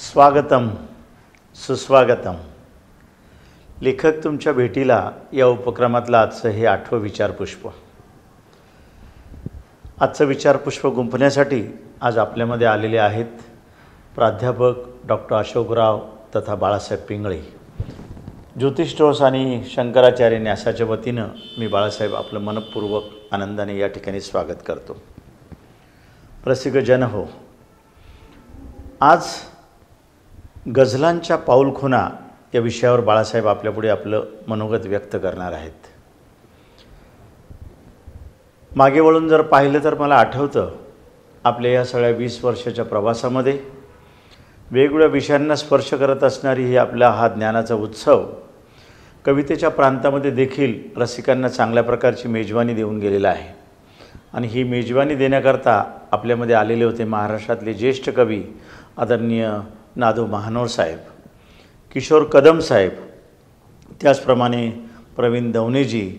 स्वागतम सुस्वागतम. लेखक तुमच्या भेटीला या उपक्रमातलं आजचं हे 8वं विचारपुष्प. आजचं विचारपुष्प गुंफण्यासाठी आज आपल्यामध्ये आलेले आहेत प्राध्यापक डॉक्टर अशोकराव तथा बाळासाहेब पिंगळे. ज्योतिष स्टोर्स आणि शंकराचार्य न्यासाच्या वतीनं मी बाळासाहेब आपलं मनपूर्वक आनंदाने या ठिकाणी स्वागत करतो. रसिक जन हो, आज गझलांच्या पाऊलखुणा या विषयावर बाळासाहेब आपल्यापुढे आपलं मनोगत व्यक्त करणार आहेत. मागे वळून जर पाहिलं तर मला आठवतं आपल्या या सगळ्या 20 वर्षाच्या प्रवासामध्ये वेगवेगळ्या विषयांना स्पर्श करत असणारी ही आपला हा ज्ञानाचा उत्सव कवितेच्या प्रांतामध्ये देखील रसिकांना चांगल्या प्रकारची मेजवानी देऊन गेलेला आहे. आणि ही मेजवानी देण्याकरता आपल्यामध्ये आलेले होते महाराष्ट्रातले ज्येष्ठ कवी आदरणीय नादू महानोर साहेब, किशोर कदम साहेब, त्याचप्रमाणे प्रवीण दवनेजी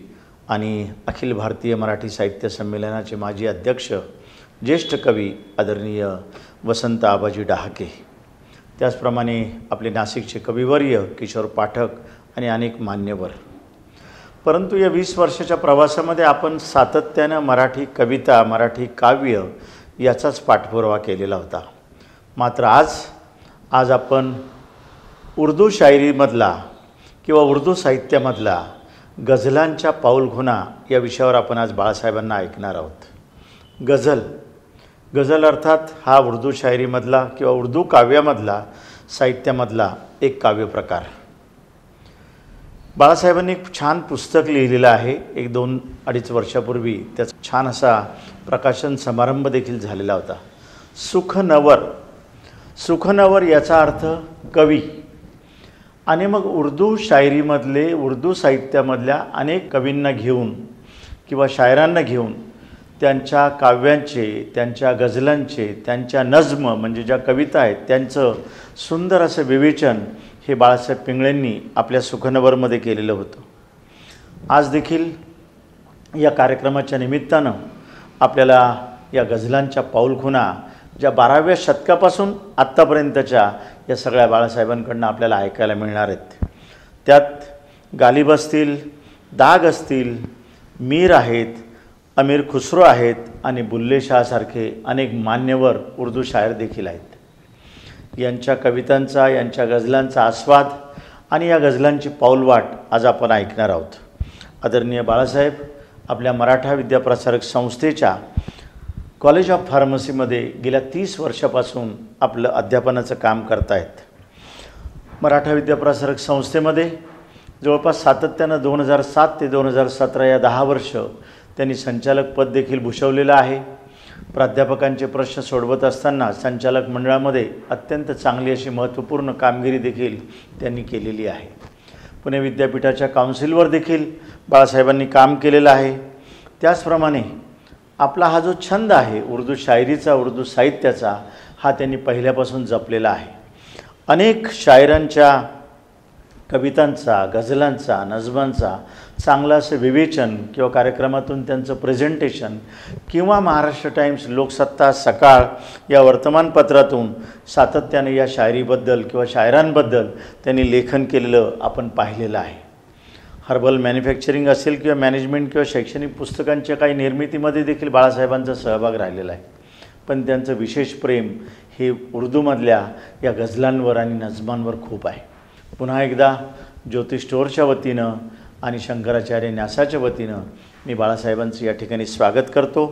आणि अखिल भारतीय मराठी साहित्य संमेलनाचे माजी अध्यक्ष ज्येष्ठ कवी आदरणीय वसंत आबाजी डहाके, त्याचप्रमाणे आपले नाशिकचे कविवर्य किशोर पाठक आणि अनेक मान्यवर. परंतु या 20 वर्षाच्या प्रवासामध्ये आपण सातत्यानं मराठी कविता, मराठी काव्य याचाच पाठपुरावा केलेला होता. मात्र आज आपण उर्दू शायरीमधला किंवा उर्दू साहित्यामधला गझलांच्या पाऊलखुणा या विषयावर आपण आज बाळासाहेबांना ऐकणार आहोत. गझल अर्थात हा उर्दू शायरीमधला किंवा उर्दू काव्यामधला साहित्यामधला एक काव्यप्रकार. बाळासाहेबांनी एक छान पुस्तक लिहिलेलं आहे. 1-2-2.5 वर्षापूर्वी त्याचा छान असा प्रकाशन समारंभ देखील झालेला होता. सुखनवर याचा अर्थ कवी. आणि मग उर्दू शायरीमधले, उर्दू साहित्यामधल्या अनेक कवींना घेऊन किंवा शायरांना घेऊन त्यांच्या काव्यांचे, त्यांच्या गझलांचे, त्यांच्या नज्म म्हणजे ज्या कविता आहेत त्यांचं सुंदर असं विवेचन हे बाळासाहेब पिंगळेंनी आपल्या सुखनवरमध्ये केलेलं होतं. आज देखील या कार्यक्रमाच्या निमित्तानं आपल्याला या गझलांच्या पाऊलखुणा ज्या 12व्या शतकापासून आत्तापर्यंतच्या या सगळ्या बाळासाहेबांकडून आपल्याला ऐकायला मिळणार आहेत. त्यात गालिब असतील, दाग असतील, मीर आहेत, अमीर खुसरो आहेत आणि बुल्ले शाहसारखे अनेक मान्यवर उर्दू शायर देखील आहेत. यांच्या कवितांचा, यांच्या गझलांचा आस्वाद आणि या गझलांची पाऊलवाट आज आपण ऐकणार आहोत. आदरणीय बाळासाहेब आपल्या मराठा विद्याप्रसारक संस्थेच्या कॉलेज ऑफ फार्मसीमध्ये गेल्या 30 वर्षापासून आपलं अध्यापनाचं काम करत आहेत. मराठा विद्याप्रसारक संस्थेमध्ये जवळपास सातत्यानं 2007 ते 2017 या 10 वर्ष त्यांनी संचालक पद देखील भूषवलेलं आहे. प्राध्यापकांचे प्रश्न सोडवत असताना संचालक मंडळामध्ये अत्यंत चांगली अशी महत्त्वपूर्ण कामगिरी देखील त्यांनी केलेली आहे. पुणे विद्यापीठाच्या काउन्सिलवर देखील बाळासाहेबांनी काम केलेलं आहे. त्याचप्रमाणे आपला हा जो छंद आहे उर्दू शायरीचा, उर्दू साहित्याचा, हा त्यांनी पहिल्यापासून जपलेला आहे. अनेक शायरांच्या कवितांचा, गझलांचा, नजमांचा चांगलं असं विवेचन किंवा कार्यक्रमातून त्यांचं प्रेझेंटेशन किंवा महाराष्ट्र टाइम्स, लोकसत्ता, सकाळ या वर्तमानपत्रातून सातत्याने या शायरीबद्दल किंवा शायरांबद्दल त्यांनी लेखन केलेलं आपण पाहिलेलं आहे. हर्बल मॅन्युफॅक्चरिंग असेल किंवा मॅनेजमेंट किंवा शैक्षणिक पुस्तकांच्या काही निर्मितीमध्ये देखील बाळासाहेबांचा सहभाग राहिलेला आहे. पण त्यांचं विशेष प्रेम हे उर्दूमधल्या या गझलांवर आणि नजमांवर खूप आहे. पुन्हा एकदा ज्योतिष स्टोअरच्या वतीनं आणि शंकराचार्य न्यासाच्या वतीनं मी बाळासाहेबांचं या ठिकाणी स्वागत करतो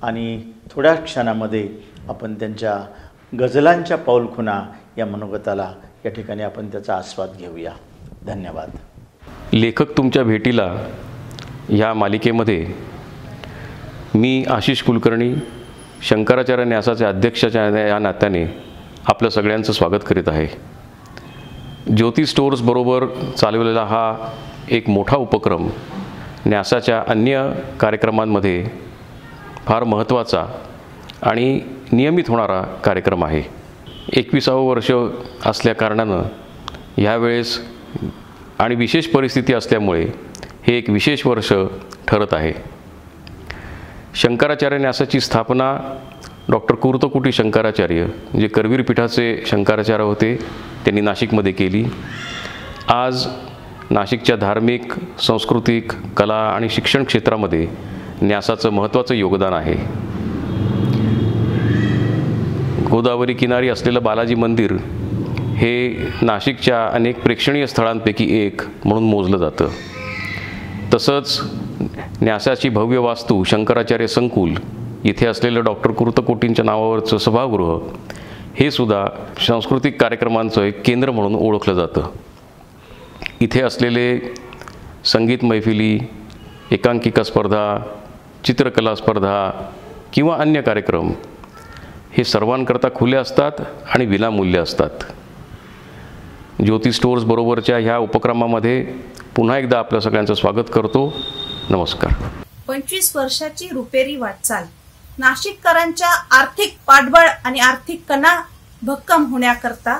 आणि थोड्या क्षणामध्ये आपण त्यांच्या गझलांच्या पाऊलखुणा या मनोगताला या ठिकाणी आपण त्याचा आस्वाद घेऊया. धन्यवाद. लेखक तुमच्या भेटीला या मालिकेमध्ये मी आशिष कुलकर्णी, शंकराचार्य न्यासाचे अध्यक्षाच्या या नात्याने आपलं सगळ्यांचं स्वागत करीत आहे. ज्योती स्टोर्सबरोबर चालवलेला हा एक मोठा उपक्रम न्यासाच्या अन्य कार्यक्रमांमध्ये फार महत्त्वाचा आणि नियमित होणारा कार्यक्रम आहे. 21वं वर्ष असल्याकारणानं ह्यावेळेस आणि विशेष परिस्थिती असल्यामुळे हे एक विशेष वर्ष ठरत आहे. शंकराचार्य न्यासाची स्थापना डॉक्टर कुर्तकुटी शंकराचार्य जे करवीर पीठाचे शंकराचार्य होते, त्यांनी नाशिकमध्ये केली. आज नाशिकच्या धार्मिक, सांस्कृतिक, कला आणि शिक्षण क्षेत्रामध्ये न्यासाचं महत्त्वाचं योगदान आहे. गोदावरी किनारी असलेलं बालाजी मंदिर हे नाशिकच्या अनेक प्रेक्षणीय स्थळांपैकी एक म्हणून मोजलं जातं. तसंच न्यासाची भव्य वास्तू शंकराचार्य संकुल इथे असलेलं डॉक्टर कुर्तकोटींच्या नावावरचं सभागृह हे सुद्धा सांस्कृतिक कार्यक्रमांचं एक केंद्र म्हणून ओळखलं जातं. इथे असलेले संगीत मैफिली, एकांकिका स्पर्धा, चित्रकला स्पर्धा किंवा अन्य कार्यक्रम हे सर्वांकरता खुले असतात आणि विनामूल्य असतात. ज्योती स्टोअर्स बरोबरच्या ह्या उपक्रमामध्ये पुन्हा एकदा आपल्या सगळ्यांचं स्वागत करतो. नमस्कार. 25 वर्षाची रुपेरी वाटचाल नाशिककरांच्या आर्थिक पाठबळ आणि आर्थिक कणा भक्कम होण्याकरता,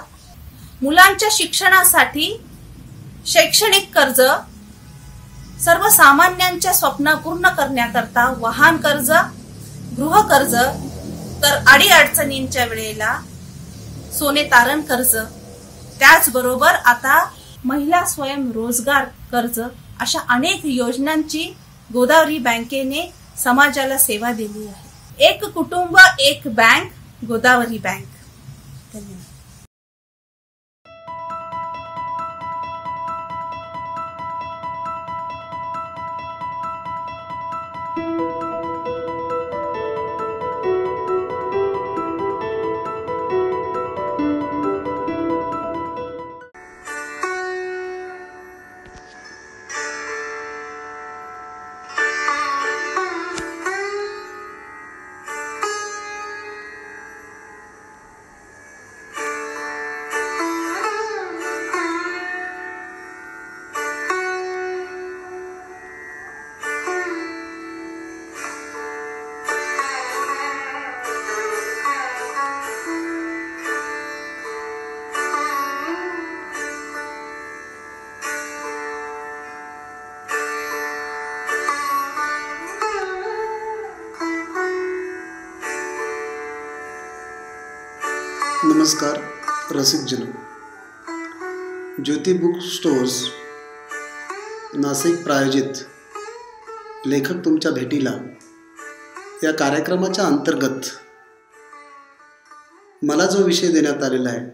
मुलांच्या शिक्षणासाठी शैक्षणिक कर्ज, सर्वसामान्यांच्या स्वप्न पूर्ण करण्याकरता वाहन कर्ज, गृह कर्ज, तर अडीअडचणींच्या वेळेला सोने तारण कर्ज, त्याचबरोबर आता महिला स्वयंरोजगार कर्ज, अशा अनेक योजनांची गोदावरी बँकेने समाजाला सेवा दिली आहे. एक कुटुंब एक बँक, गोदावरी बँक. धन्यवाद. नमस्कार रसिकजन. ज्योती बुक स्टोअर्स नाशिक प्रायोजित लेखक तुमच्या भेटीला या कार्यक्रमाच्या अंतर्गत मला जो विषय देण्यात आलेला आहे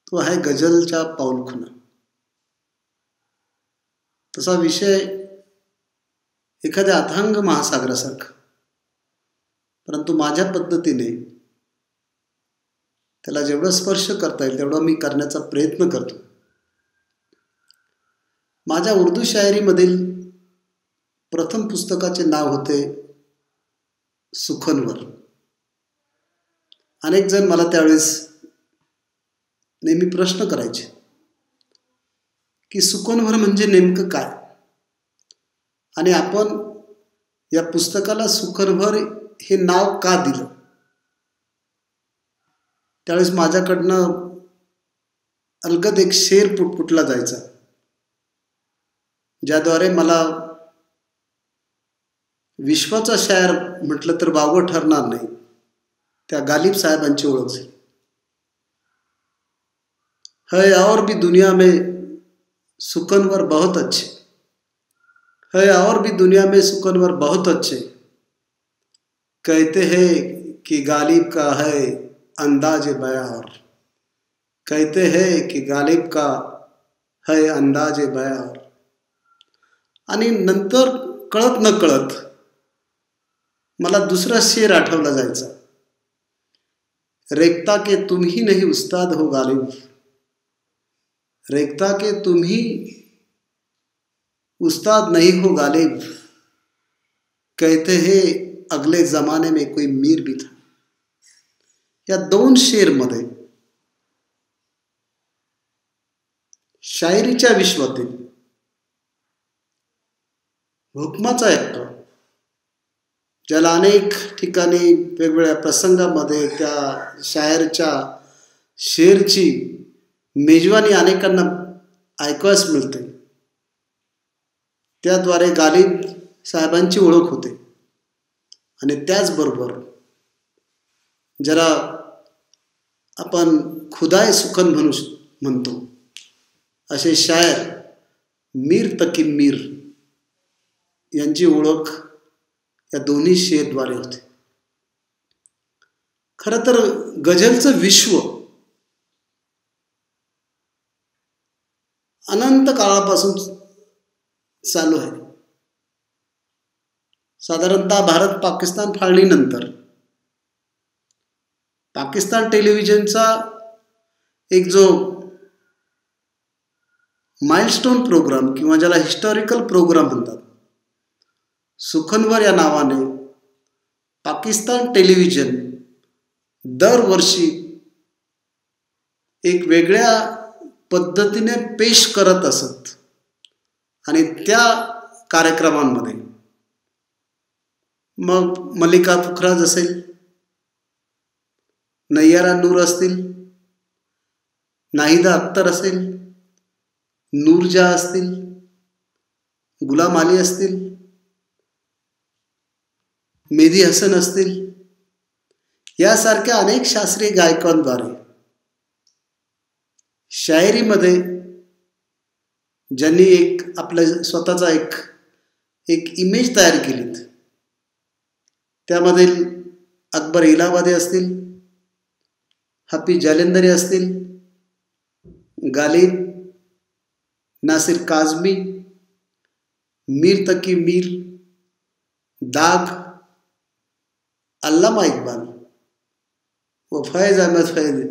तो आहे गझलच्या पाऊलखुणा. तसा विषय एखाद्या अथांग महासागरासारखा, परंतु माझ्या पद्धतीने त्याला जेवढं स्पर्श करता येईल तेवढा मी करण्याचा प्रयत्न करतो. माझ्या उर्दू शायरीमधील प्रथम पुस्तकाचे नाव होते सुखनवर. अनेक जण मला त्यावेळेस नेहमी प्रश्न करायचे की सुखनवर म्हणजे नेमकं काय, आणि आपण या पुस्तकाला सुखनवर हे नाव का दिलं. त्यावेळेस माझ्याकडनं अलगद एक शेर पुटपुटला जायचा, ज्याद्वारे मला विश्वाचा शायर म्हटलं तर वावगं ठरणार नाही, त्या गालिब साहेबांची ओळख झाली. है और भी दुनिया में सुखनवर बहुत अच्छे, है और भी दुनिया में सुखनवर बहुत अच्छे, कहते हैं कि गालिब का है अंदाज बयां, और कहते हैं कि गालिब का है अंदाज बयां. आणि नंतर कळत न कळत मला दुसरा शेर आठवला जायचा, रेखता के तुम ही नहीं उस्ताद हो गालिब, रेखता के तुम ही उस्ताद नहीं हो गालिब, कहते हैं अगले जमाने में कोई मीर भी था. या दोन शेरमध्ये शायरीच्या विश्वातील हुकमाचा एकटा, ज्याला अनेक ठिकाणी वेगवेगळ्या प्रसंगामध्ये त्या शायरच्या शेरची मेजवानी अनेकांना ऐकावयास मिळते, त्याद्वारे गालिब साहेबांची ओळख होते. आणि त्याचबरोबर ज्याला आपण खुदाय सुखन म्हणतो, असे शायर मीर तकी मीर यांची ओळख या दोन्ही शेरद्वारे होते. खरं तर गझलचं विश्व अनंत काळापासून चालू आहे. साधारणतः भारत पाकिस्तान फाळणीनंतर पाकिस्तान टेलिव्हिजनचा एक जो माइलस्टोन प्रोग्राम किंवा ज्याला हिस्टॉरिकल प्रोग्राम म्हणतात, सुखनवर या नावाने पाकिस्तान टेलिव्हिजन दरवर्षी एक वेगळ्या पद्धतीने पेश करत असत. आणि त्या कार्यक्रमांमध्ये मग मल्लिका फुखराज असेल, नय्यारा नूर असतील, नाहिदा अख्तर असेल, नूरजहाँ असतील, गुलाम अली असतील, मेहदी हसन असतील, यासारख्या अनेक शास्त्रीय गायकांद्वारे शायरीमध्ये ज्यांनी एक आपल्या स्वतःचा एक इमेज तयार केलीत. त्यामधील अकबर इलाहाबादी असतील, हाफिज जालंधरी असतील, गालिब, नासिर काझमी, मीर तकी मीर, दाग, अल्लामा इक्बाल व फैज अहमद फैज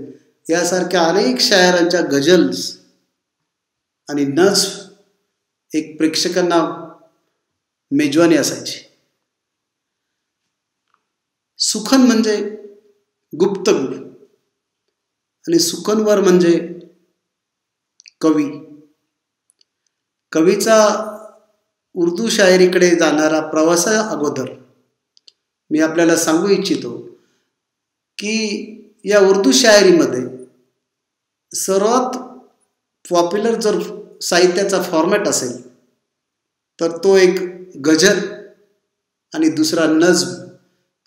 यासारख्या अनेक शायरांच्या गझल्स आणि नज्म एक प्रेक्षकांना मेजवानी असायची. सुखन म्हणजे गुप्तगुर आणि सुखनवर म्हणजे कवी. कवीचा उर्दू शायरीकडे जाणारा प्रवासा अगोदर मी आपल्याला सांगू इच्छितो की या उर्दू शायरीमध्ये सर्वात पॉप्युलर जर साहित्याचा फॉर्मॅट असेल तर तो एक गझल आणि दुसरा नज्म,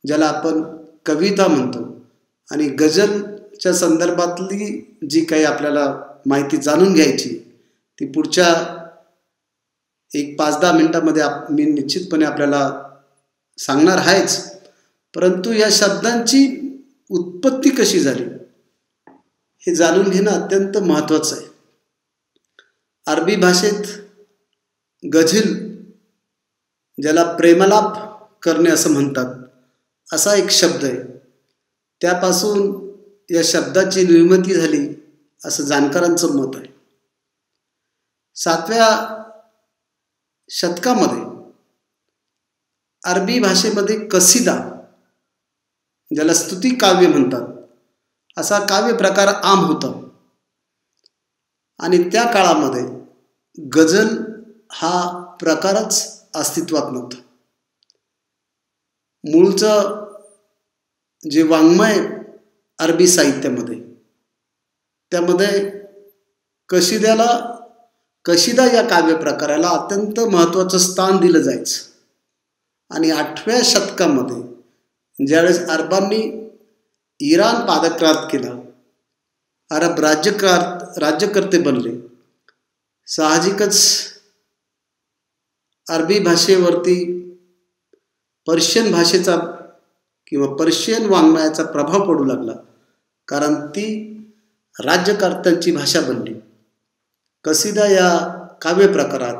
ज्याला आपण कविता म्हणतो. आणि गझलच्या संदर्भातली जी काही आपल्याला माहिती जाणून घ्यायची ती पुढच्या 5-10 मिनिटांमध्ये मी निश्चितपणे आपल्याला सांगणार आहेच. परंतु या शब्दांची उत्पत्ती कशी झाली हे जाणून घेणं अत्यंत महत्त्वाचं आहे. अरबी भाषेत गझल, ज्याला प्रेमालाप करणे असं म्हणतात, असा एक शब्द आहे. त्यापासून या शब्दाची निर्मिती झाली असं जाणकारांचं मत आहे. 7व्या शतकामध्ये अरबी भाषेमध्ये कसिदा, ज्याला स्तुती काव्य म्हणतात, असा काव्य प्रकार आम होता. आणि त्या काळामध्ये गझल हा प्रकारच अस्तित्वात नव्हता. मूळचं जे वाङ्मय अरबी साहित्यामध्ये, त्यामध्ये कशिदा या काव्य प्रकाराला अत्यंत महत्त्वाचं स्थान दिलं जायचं. आणि 8व्या शतकामध्ये ज्यावेळेस अरबांनी इराण पादाक्रांत केला, अरब राज्यकर्ते बनले, साहजिकच अरबी भाषेवरती पर्शियन भाषेचा किंवा पर्शियन वाङ्मयाचा प्रभाव पडू लागला, कारण ती राज्यकर्त्यांची भाषा बनली. कसिदा या काव्य प्रकारात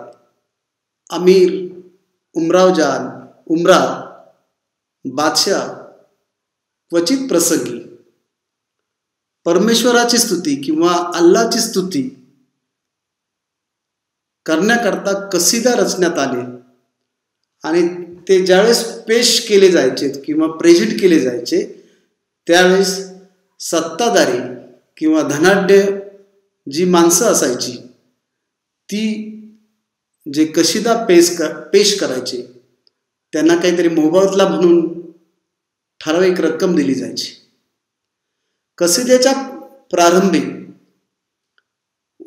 अमीर, उमरावजान, उमरा, बादशाह क्वचित प्रसंगी परमेश्वराची स्तुती किंवा अल्लाची स्तुती करण्याकरता कसिदा रचण्यात आले. आणि ते ज्यावेळेस पेश केले जायचे किंवा प्रेझेंट केले जायचे त्यावेळेस सत्ताधारी किंवा धनाढ्य जी माणसं असायची ती जे कशिदा पेश करायचे त्यांना काहीतरी मोबदला म्हणून ठराविक रक्कम दिली जायची. कसिद्याच्या प्रारंभी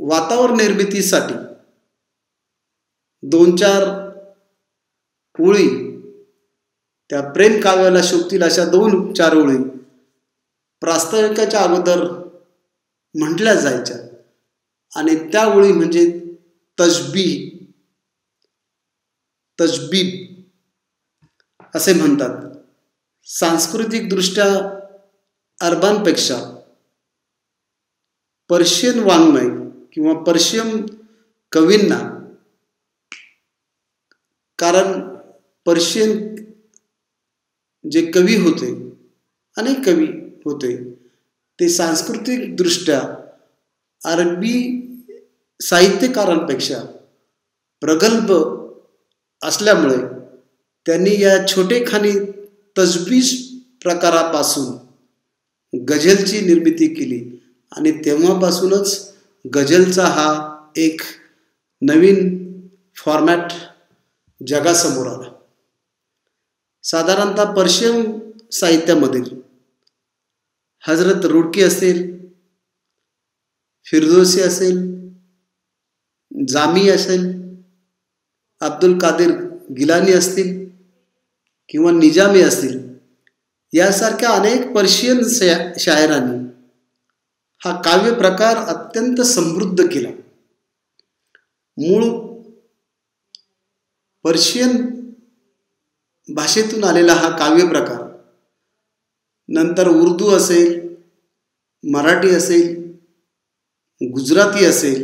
वातावरण निर्मितीसाठी 2-4 ओळी, त्या प्रेम काव्याला शोभतील अशा 2-4 ओळी प्रास्ताविकाच्या अगोदर म्हटल्या जायच्या आणि त्या ओळी म्हणजे तजबीब असे म्हणतात. सांस्कृतिकदृष्ट्या अरबांपेक्षा पर्शियन वाङ्मय किंवा पर्शियन कवींना, कारण पर्शियन जे कवी होते, अनेक कवी होते, ते सांस्कृतिकदृष्ट्या अरबी साहित्यकारांपेक्षा प्रगल्भ असल्यामुळे त्यांनी या छोटेखानी तजबीज प्रकारापासून गझलची निर्मिती केली आणि तेव्हापासूनच गझलचा हा एक नवीन फॉर्मॅट जगासमोर आला. साधारणतः पर्शियन साहित्यामधील हजरत रुडकी असेल, फिरदौसी असेल, जामी असेल, अब्दुल कादिर गिलानी असतील किंवा निजामी असतील, यासारख्या अनेक पर्शियन शायरांनी हा काव्य प्रकार अत्यंत समृद्ध केला. मूळ पर्शियन भाषेतून आलेला हा काव्य प्रकार नंतर उर्दू असेल, मराठी असेल, गुजराती असेल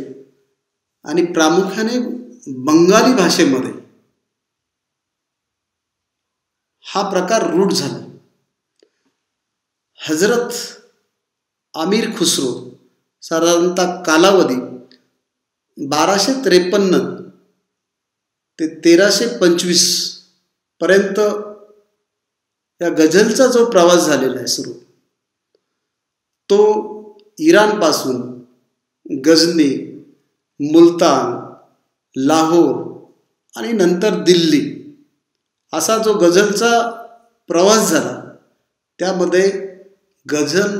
आणि प्रामुख्याने बंगाली भाषेमध्ये हा प्रकार रूढ झाला. हजरत अमीर खुसरो साधारणतः कालावधी 1253 ते 1325 पर्यंत या गझलचा जो प्रवास झालेला आहे सुरू, तो इराणपासून गझनी, मुलतान, लाहोर आणि नंतर दिल्ली असा जो गझलचा प्रवास झाला, त्यामध्ये गझल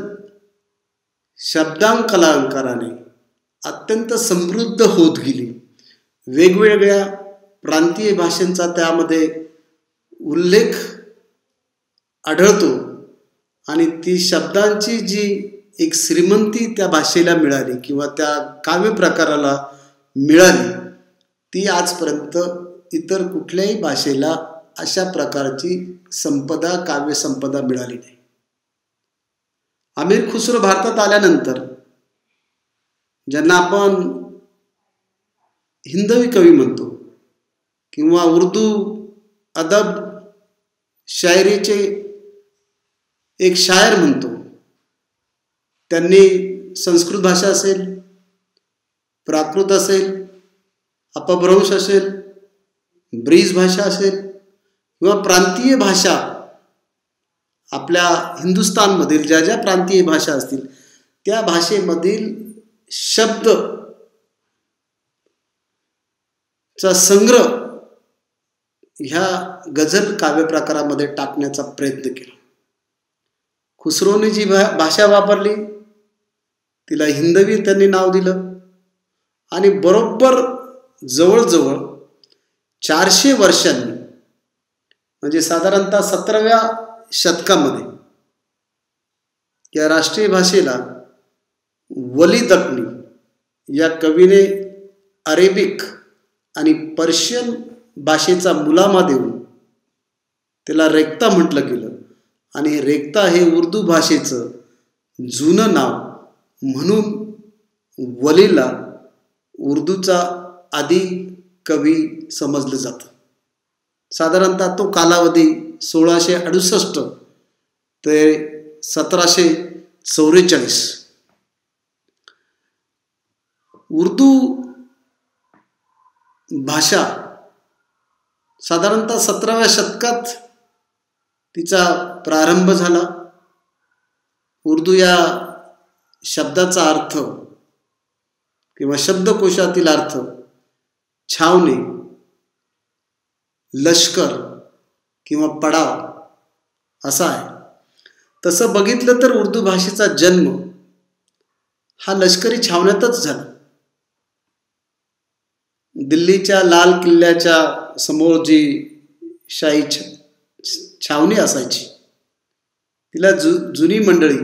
शब्दांकलांकाराने अत्यंत समृद्ध होत गेली. वेगवेगळ्या प्रांतीय भाषांचा त्यामध्ये उल्लेख आढळतो आणि ती शब्दांची जी एक श्रीमंती त्या भाषेला मिळाली किंवा त्या काव्य प्रकाराला मिळाली, ती आजपर्यंत इतर कुठल्याही भाषेला अशा प्रकारची संपदा, काव्य संपदा मिळाली नाही. अमीर खुसरो भारतात आल्यानंतर, ज्यांना आपण हिंदवी कवी म्हणतो किंवा उर्दू अदब शायरीचे एक शायर म्हणतो, त्यांनी संस्कृत भाषा असेल, प्राकृत असेल, अपभ्रंश असेल, ब्रीज भाषा असेल किंवा प्रांतीय भाषा, आपल्या हिंदुस्थानमधील ज्या ज्या प्रांतीय भाषा असतील त्या भाषेमधील शब्द चा संग्रह ह्या गझल काव्य प्रकारामध्ये टाकण्याचा प्रयत्न केला. खुसरोने जी भाषा वापरली तिला हिंदवी त्यांनी नाव दिलं आणि बरोबर जवळजवळ 400 वर्षांनी, म्हणजे साधारणतः 17व्या शतकामध्ये या राष्ट्रीय भाषेला वली दखनी या कवीने अरेबिक आणि पर्शियन भाषेचा मुलामा देऊन त्याला रेक्ता म्हटलं गेलं आणि रेक्ता हे उर्दू भाषेचं जुनं नाव म्हणून वलीला उर्दूचा आदी कवी समजलं जातं. साधारणतः तो कालावधी 1668 ते 1744. उर्दू भाषा साधारणतः 17व्या शतकात तिचा प्रारंभ झाला. उर्दू या शब्दाचा अर्थ किंवा शब्दकोशातील अर्थ छावणी, लष्कर किंवा पडाव असा आहे. तसं बघितलं तर उर्दू भाषेचा जन्म हा लष्करी छावण्यातच झाला. दिल्लीच्या लाल किल्ल्याच्या समोर जी शाही छावणी असायची तिला जुनी मंडळी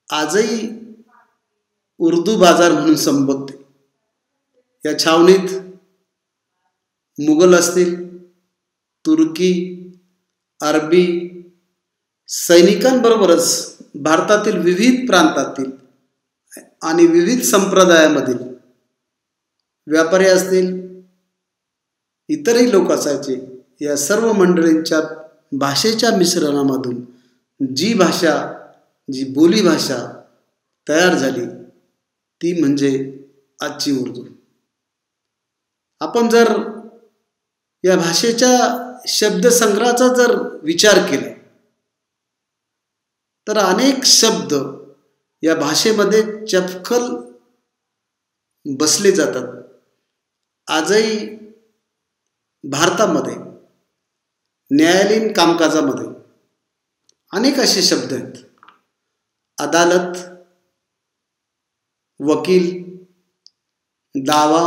आजही उर्दू बाजार म्हणून संबोधते. या छावणीत मुघल असतील, तुर्की, अरबी सैनिकांबरोबरच भारतातील विविध प्रांतातील आणि विविध संप्रदायामधील व्यापारी असतील, इतरही लोक असायचे. या सर्व मंडळींच्या भाषेच्या मिश्रणामधून जी बोली भाषा तयार झाली ती म्हणजे आजची उर्दू. आपण जर या भाषेच्या शब्दसंग्रहाचा जर विचार केला तर अनेक शब्द या भाषेमध्ये चपखल बसले जातात. आजही भारतामध्ये न्यायालयीन कामकाजामध्ये अनेक असे शब्द आहेत. अदालत, वकील, दावा,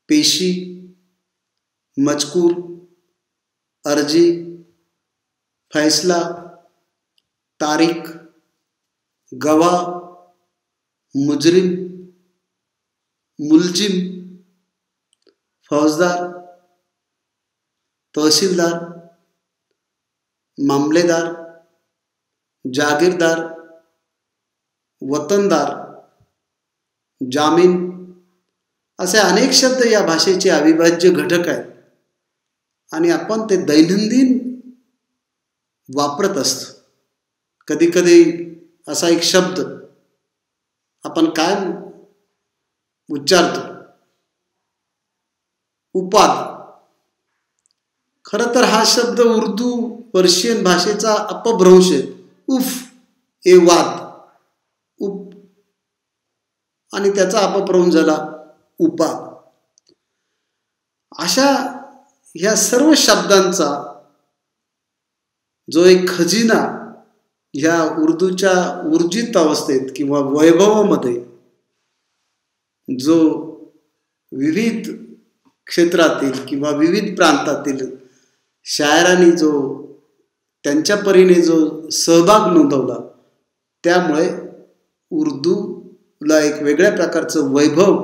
पेशी, मजकूर, अर्जी, फैसला, तारीख, गवाह, मुजरिम, मुलजिम, फौजदार, तहसीलदार, मामलेदार, जागीरदार, वतनदार, जामीन असे अनेक शब्द या भाषेचे अविभाज्य घटक आहेत आणि आपण ते दैनंदिन वापरत असतो. कधी कधी असा एक शब्द आपण कायम उच्चारतो, उपाद. खरं तर हा शब्द उर्दू पर्शियन भाषेचा अपभ्रंश आहे. उफ ए वाद, उप आणि त्याचा अपभ्रंश झाला उपाद. अशा ह्या सर्व शब्दांचा जो एक खजिना ह्या उर्दूच्या ऊर्जित अवस्थेत किंवा वैभवामध्ये जो विविध क्षेत्रातील किंवा विविध प्रांतातील शायरांनी जो त्यांच्या परीने जो सहभाग नोंदवला, त्यामुळे उर्दूला एक वेगळ्या प्रकारचं वैभव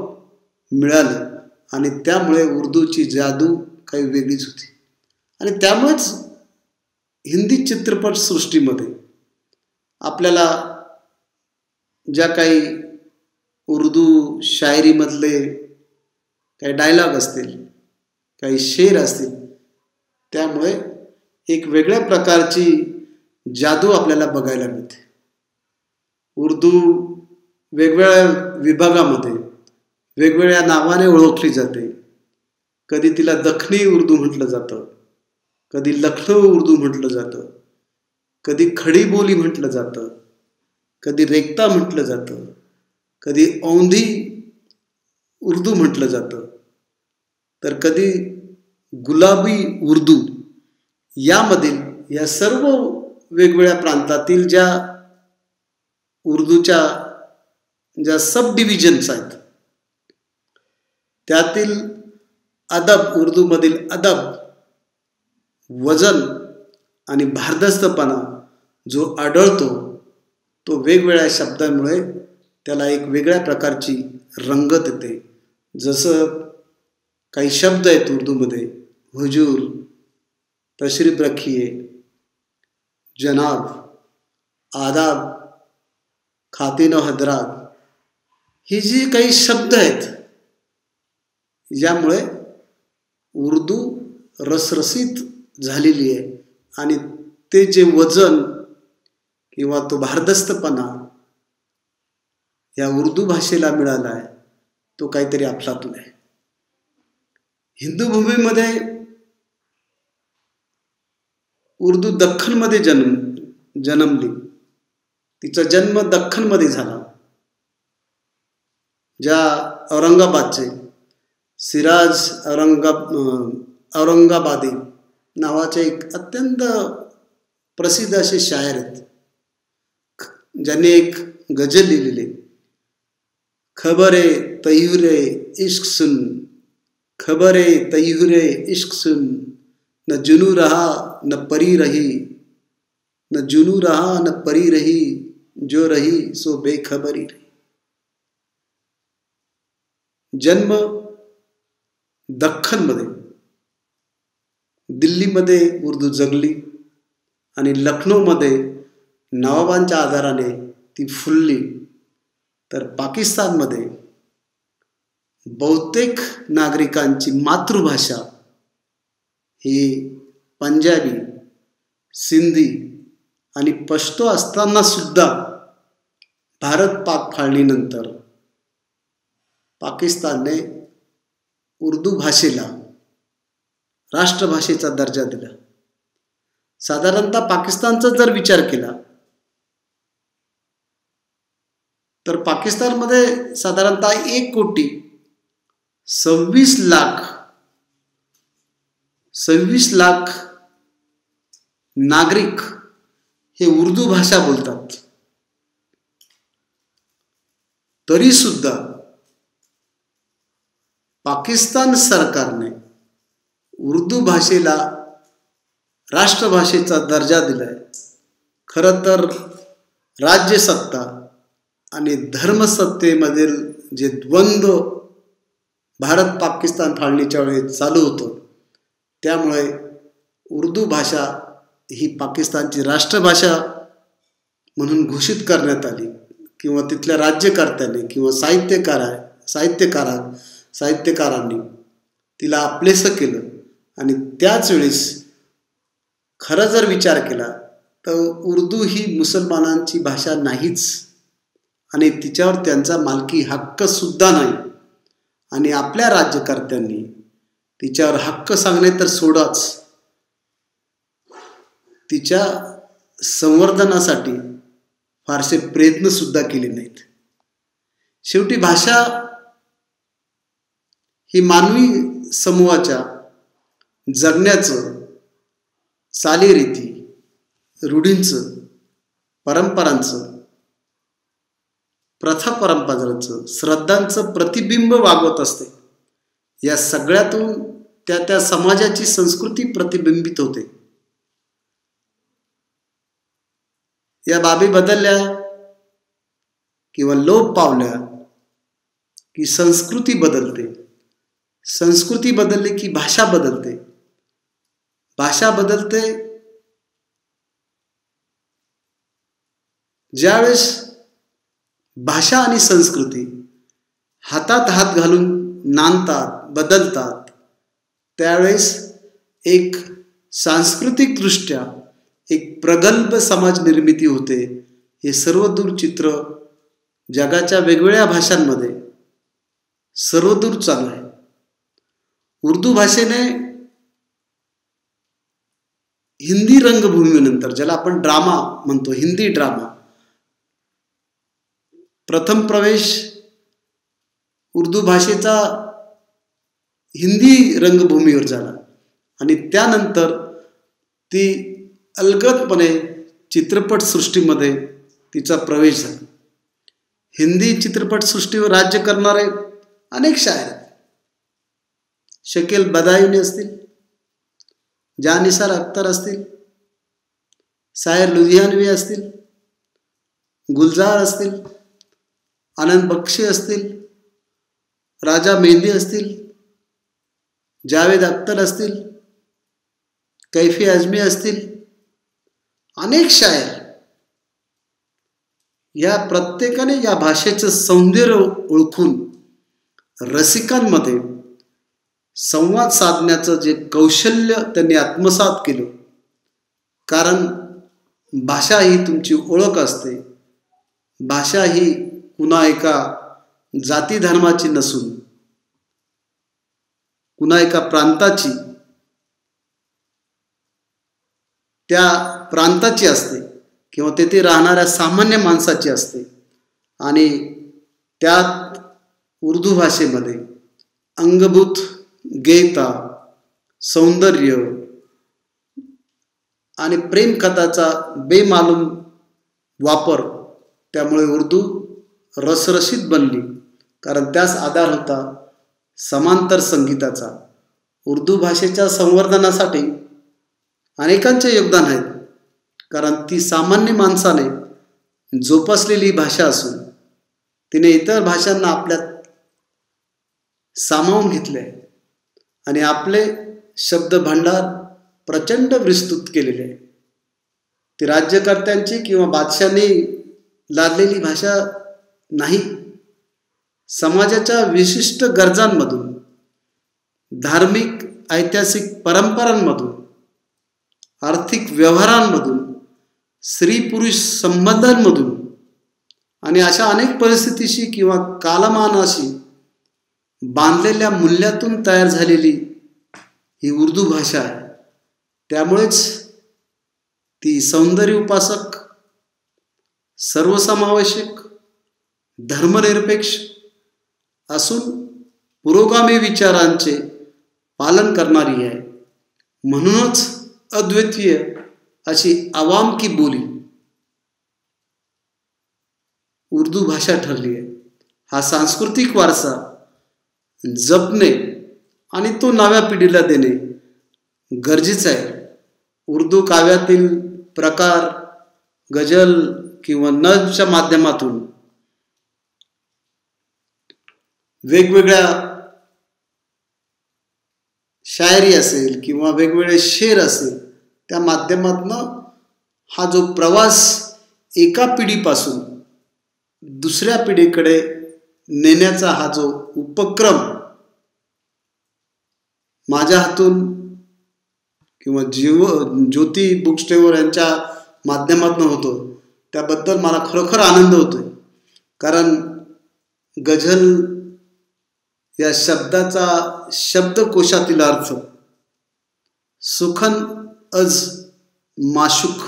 मिळालं आणि त्यामुळे उर्दूची जादू काही वेगळीच होती. आणि त्यामुळेच हिंदी चित्रपटसृष्टीमध्ये आपल्याला ज्या काही उर्दू शायरीमधले काही डायलॉग असतील, काही शेर असतील, त्यामुळे एक वेगळ्या प्रकारची जादू आपल्याला बघायला मिळते. उर्दू वेगवेगळ्या विभागामध्ये वेगवेगळ्या नावाने ओळखली जाते. कधी तिला दखनी उर्दू म्हटलं जातं, कधी लखनौ उर्दू म्हटलं जातं, कधी खडी बोली म्हटलं जातं, कधी रेखता म्हटलं जातं, कधी औंधी उर्दू म्हटलं जातं, तर कधी गुलाबी उर्दू. यामधील या सर्व वेगवेगळ्या प्रांतातील ज्या उर्दूच्या ज्या सब डिव्हिजन्स आहेत, त्यातील अदब, उर्दूमधील अदब, वजन आणि भारदस्तपणा जो आढळतो तो वेगवेगळ्या शब्दांमुळे त्याला एक वेगळ्या प्रकारची रंगत येते. जसं काही शब्द आहेत उर्दूमध्ये, हुजूर, तशरीफ रखिए, जनाब, आदाब, खातिन हजरात, ही जी काही शब्द आहेत यामुळे उर्दू रसरशीत झालेली आहे आणि ते जे वजन किंवा तो भारदस्तपणा या उर्दू भाषेला मिळाला आहे तो काहीतरी अफलातून आहे. हिंदू भूमीमध्ये उर्दू दख्खनमध्ये जन्मली. तिचा जन्म दख्खनमध्ये झाला. ज्या औरंगाबादचे सिराज औरंगाबादी नावाचे एक अत्यंत प्रसिद्ध असे शायर आहेत, ज्यांनी एक गझल लिहिलेली, खबरे तयूरे इश्क सुन, खबरे तयूरे इश्क सुन, न जुनू रहा न परी रही, न जुनू रहा न परी रही, जो रही सो बेखबरी रही. जन्म दख्खनमध्ये, दिल्लीमध्ये उर्दू जगली आणि लखनौमध्ये नवाबांच्या आधाराने ती फुलली. तर पाकिस्तानमध्ये बहुतेक नागरिकांची मातृभाषा ही पंजाबी, सिंधी आणि पश्तो असताना सुद्धा भारत पाक फाळणीनंतर पाकिस्तानने उर्दू भाषेला राष्ट्रभाषेचा दर्जा दिला. साधारणतः पाकिस्तानचा जर विचार केला तर पाकिस्तानमध्ये साधारणतः 1,26,00,000 नागरिक हे उर्दू भाषा बोलतात. तरी सुद्धा पाकिस्तान सरकारने उर्दू भाषेला राष्ट्रभाषेचा दर्जा दिलाय. खरं तर राज्यसत्ता आणि धर्मसत्तेमधील जे द्वंद्व भारत पाकिस्तान फाळणीच्या वेळी चालू होतं, त्यामुळे उर्दू भाषा ही पाकिस्तानची राष्ट्रभाषा म्हणून घोषित करण्यात आली किंवा तिथल्या राज्यकर्त्यांनी किंवा साहित्यकारांनी तिला आपलेसं केलं. आणि त्याच वेळेस खरं जर विचार केला तर उर्दू ही मुसलमानांची भाषा नाहीच आणि तिच्यावर त्यांचा मालकी हक्क सुद्धा नाही. आणि आपल्या राज्यकर्त्यांनी तिच्यावर हक्क सांगणे तर सोडाच, तिच्या संवर्धनासाठी फारसे प्रयत्न सुद्धा केले नाहीत. शेवटी भाषा ही मानवी समूहाच्या जगण्याचं, चालीरीती, रूढींचं, परंपरांचं, प्रथा परंपरांचं, श्रद्धांचं प्रतिबिंब वागवत असते. या सगळ्यातून त्या समाजाची संस्कृती प्रतिबिंबित होते. या बाबी बदलल्या किंवा लोप पावल्या की संस्कृती बदलते. संस्कृती बदलली की भाषा बदलते. भाषा बदलते ज्यावेळेस भाषा आणि संस्कृती हातात हात घालून नांदतात, बदलतात, त्यावेळेस एक सांस्कृतिकदृष्ट्या एक प्रगल्भ समाज निर्मिती होते. हे सर्वदूर चित्र जगाच्या वेगवेगळ्या भाषांमध्ये सर्वदूर चालू आहे. उर्दू भाषेने हिंदी रंगभूमीनंतर, ज्याला आपण ड्रामा म्हणतो, हिंदी ड्रामा, प्रथम प्रवेश उर्दू भाषेचा हिंदी रंगभूमीवर झाला आणि त्यानंतर ती अलगदपणे चित्रपटसृष्टीमध्ये तिचा प्रवेश झाला. हिंदी चित्रपटसृष्टीवर राज्य करणारे अनेक शायर आहेत. शकील बदायुनी असतील, जानिसार अख्तर असतील, सायर लुधियानवी असतील, गुलजार असतील, आनंद बक्षी असतील, राजा मेहंदी असतील, जावेद अख्तर असतील, कैफी आझमी असतील, अनेक शायर. या प्रत्येकाने या भाषेचं सौंदर्य ओळखून रसिकांमध्ये संवाद साधण्याचं जे कौशल्य त्यांनी आत्मसात केलं. कारण भाषा ही तुमची ओळख असते. भाषा ही कुणा एका जाती धर्माची नसून कुणा एका प्रांताची, त्या प्रांताची असते किंवा तेथे राहणाऱ्या सामान्य माणसाची असते. आणि त्यात उर्दू भाषेमध्ये अंगभूत गेयता, सौंदर्य आणि प्रेमकथाचा बेमालूम वापर, त्यामुळे उर्दू रसरशीत बनली. कारण त्यास आधार होता समांतर संगीताचा. उर्दू भाषेच्या संवर्धनासाठी अनेकांचे योगदान आहेत. कारण ती सामान्य माणसाने जोपासलेली भाषा असून तिने इतर भाषांना आपल्यात सामावून घेतले आणि आपले शब्द भांडार प्रचंड विस्तृत केलेले आहे. ती राज्यकर्त्यांची किंवा बादशांनी लादलेली भाषा नाही. समाजाच्या विशिष्ट गरजांमधून, धार्मिक ऐतिहासिक परंपरांमधून, आर्थिक व्यवहारांमधून, स्त्री पुरुष संबंधांमधून आणि अशा अनेक परिस्थितीशी किंवा कालमानाशी बांधलेल्या मूल्यातून तयार झालेली ही उर्दू भाषा आहे. त्यामुळेच ती सौंदर्य उपासक, सर्वसमावेशक, धर्मनिरपेक्ष असून पुरोगामी विचारांचे पालन करणारी आहे. म्हणूनच अद्वितीय अशी आवाम की बोली उर्दू भाषा ठरली आहे. हा सांस्कृतिक वारसा जपणे आणि तो नव्या पिढीला देणे गरजेचं आहे. उर्दू काव्यातील प्रकार गझल किंवा नजच्या माध्यमातून वेगवेगळ्या शायरी असेल किंवा वेगवेगळे शेर असेल, त्या माध्यमातून हा जो प्रवास एका पिढीपासून दुसऱ्या पिढीकडे नेण्याचा हा जो उपक्रम माझ्या हातून किंवा ज्योती बुक स्टोअर यांच्या माध्यमातून होतो, त्याबद्दल मला खरोखर आनंद होतोय. कारण गझल या शब्दाचा शब्दकोशातील अर्थ सुखन अज माशुक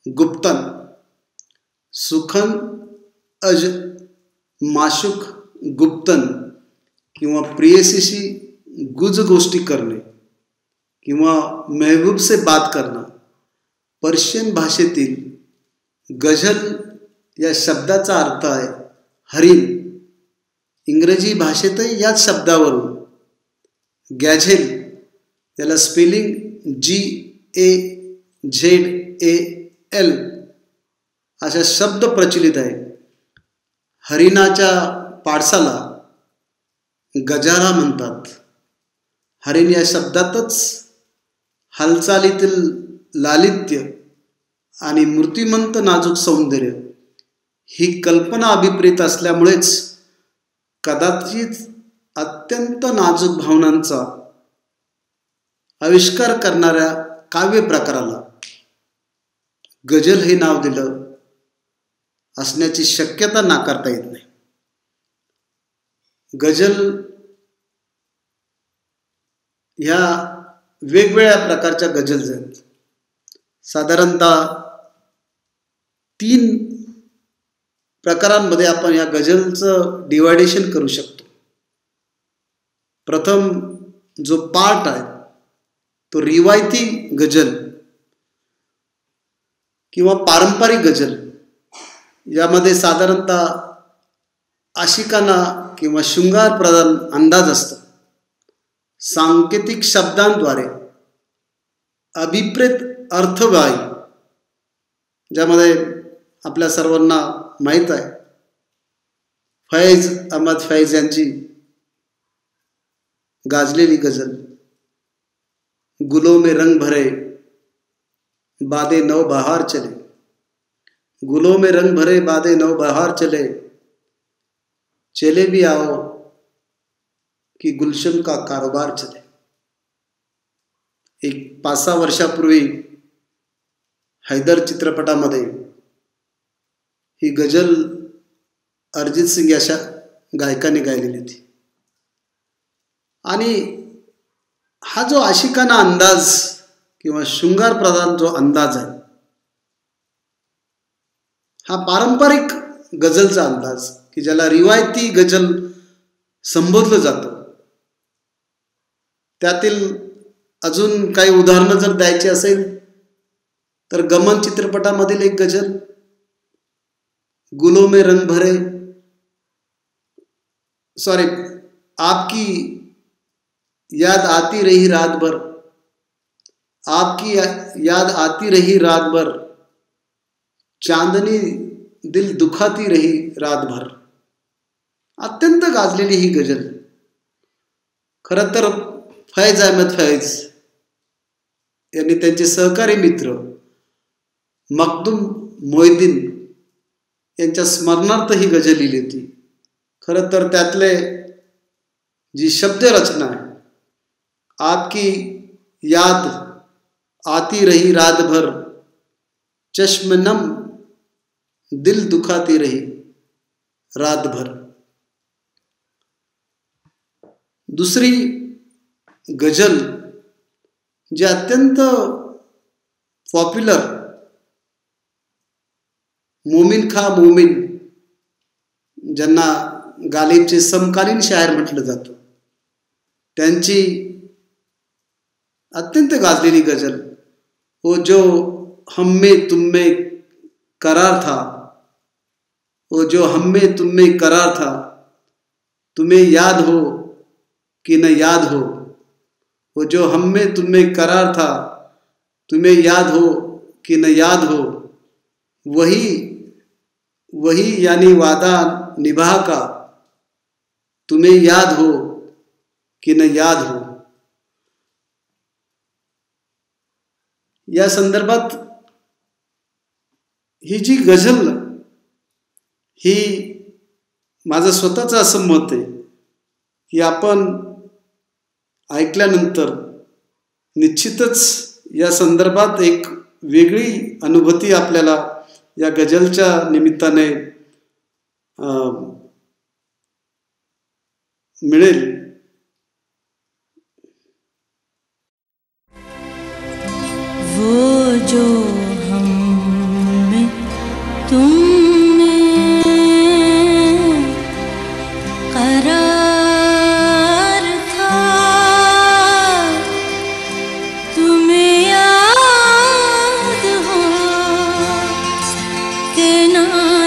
गुप्तन, सुखन अज माशुक गुप्तन किंवा प्रेयसीशी गुज गोष्टी करणे किंवा महबूब से बात करना. पर्शियन भाषेतील गझल या शब्दाचा अर्थ आहे हरिण. इंग्रजी भाषेतही याच शब्दावरून गॅझेल, याला स्पेलिंग GAZAL अशा शब्द प्रचलित आहे. हरिणाच्या पाडसाला गजारा म्हणतात. हरिण या शब्दातच हालचालीतील लालित्य आणि मूर्तिमंत नाजूक सौंदर्य ही कल्पना अभिप्रेत असल्यामुळेच कदाचित अत्यंत नाजूक भावनांचा आविष्कार करणाऱ्या काव्य प्रकाराला गझल हे नाव दिलं असण्याची शक्यता नाकारता येत नाही. गझल ह्या वेगवेगळ्या प्रकारच्या गझल्स आहेत. साधारणतः 3 प्रकारांमध्ये आपण या गझलचं डिवायडेशन करू शकतो. प्रथम जो पार्ट आहे तो रिवायती गझल किंवा पारंपरिक गझल. यामध्ये साधारणतः आशिकाना किंवा शृंगार प्रधान अंदाज असतो. सांकेतिक शब्दांद्वारे अभिप्रेत अर्थवाही, ज्यामध्ये आपल्या सर्वांना माहीत आहे फैज अहमद फैज यांची गाजलेली गझल गुलों में रंग भरे बादे नौ बहार चले, गुलों में रंग भरे बादे नौ बहार चले, चले भी आओ कि गुलशन का कारोबार चले. एक 5-6 वर्षापूर्वी हैदर चित्रपटामध्ये ही गझल अरिजित सिंग अशा गायकाने गायलेली होती. आणि हा जो आशिकाना अंदाज किंवा शृंगार प्रधान जो अंदाज आहे, हा पारंपरिक गझलचा अंदाज की ज्याला रिवायती गझल संबोधलं जातं. त्यातील अजून काही उदाहरणं जर द्यायची असेल तर गमन चित्रपटामधील एक गझल गुलों में रंग भरे, आपकी याद आती रही रात भर, आपकी याद आती रही रात भर, चांदनी दिल दुखाती रही रात भर. अत्यंत गाजलेली ही गजल. खरं तर फैज अहमद फैज यांनी त्यांचे सहकारी मित्र मखदूम मोहिद्दीन यांच्या स्मरणार्थ ही गजल लिहिली होती. खरं तर त्यातले जी शब्दरचना आहे, आपकी याद आती रही रात भर, चश्म नम दिल दुखाती रही रात भर. दुसरी गजल जी अत्यंत पॉप्युलर, मोमीन खां मोमीन ज्यांना गालिबचे समकालीन शायर म्हटलं जातं, त्यांची अत्यंत गाजलेली गजल, वो जो हम में तुम में करार था, वो जो हम में तुम में करार था, तुम्हें याद हो कि न याद हो, वो जो हम में तुम में करार था, तुम्हें याद हो कि न याद हो, वही यानी वादा निभा का, तुम्हें याद हो कि न याद हो. या संदर्भात ही जी गझल, ही माझं स्वतःचं असं मत आहे की आपण ऐकल्यानंतर निश्चितच या संदर्भात एक वेगळी अनुभूती आपल्याला या गझलच्या निमित्ताने मिळेल. वो जो हम में तुम में करार था, तुम्हें याद हो कि ना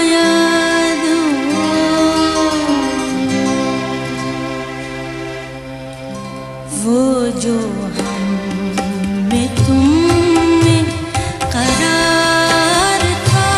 याद हो, वो जो हम में तुम करार था,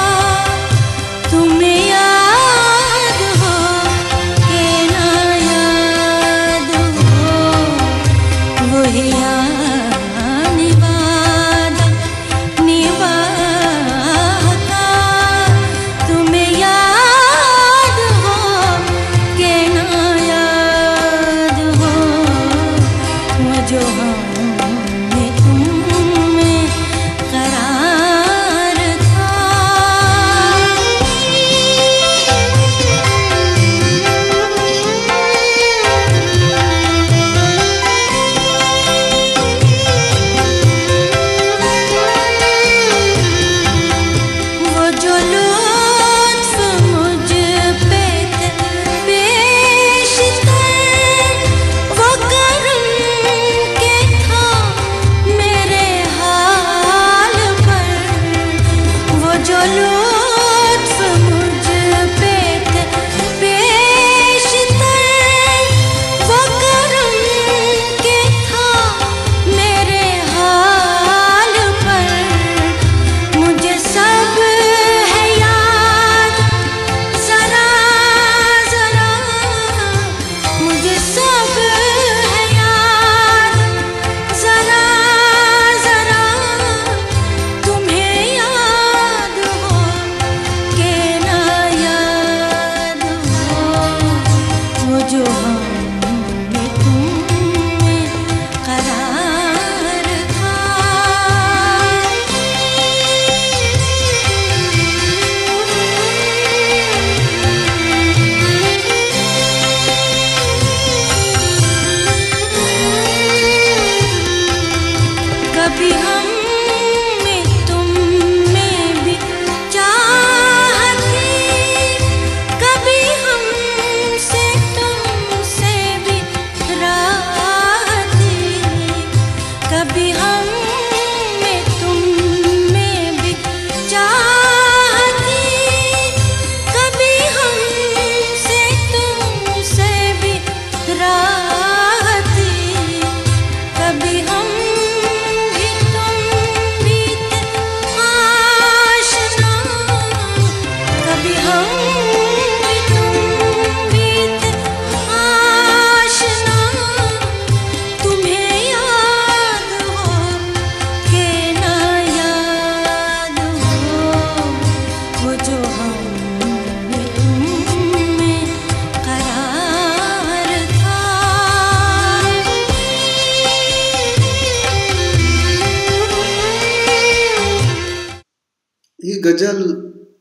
गजल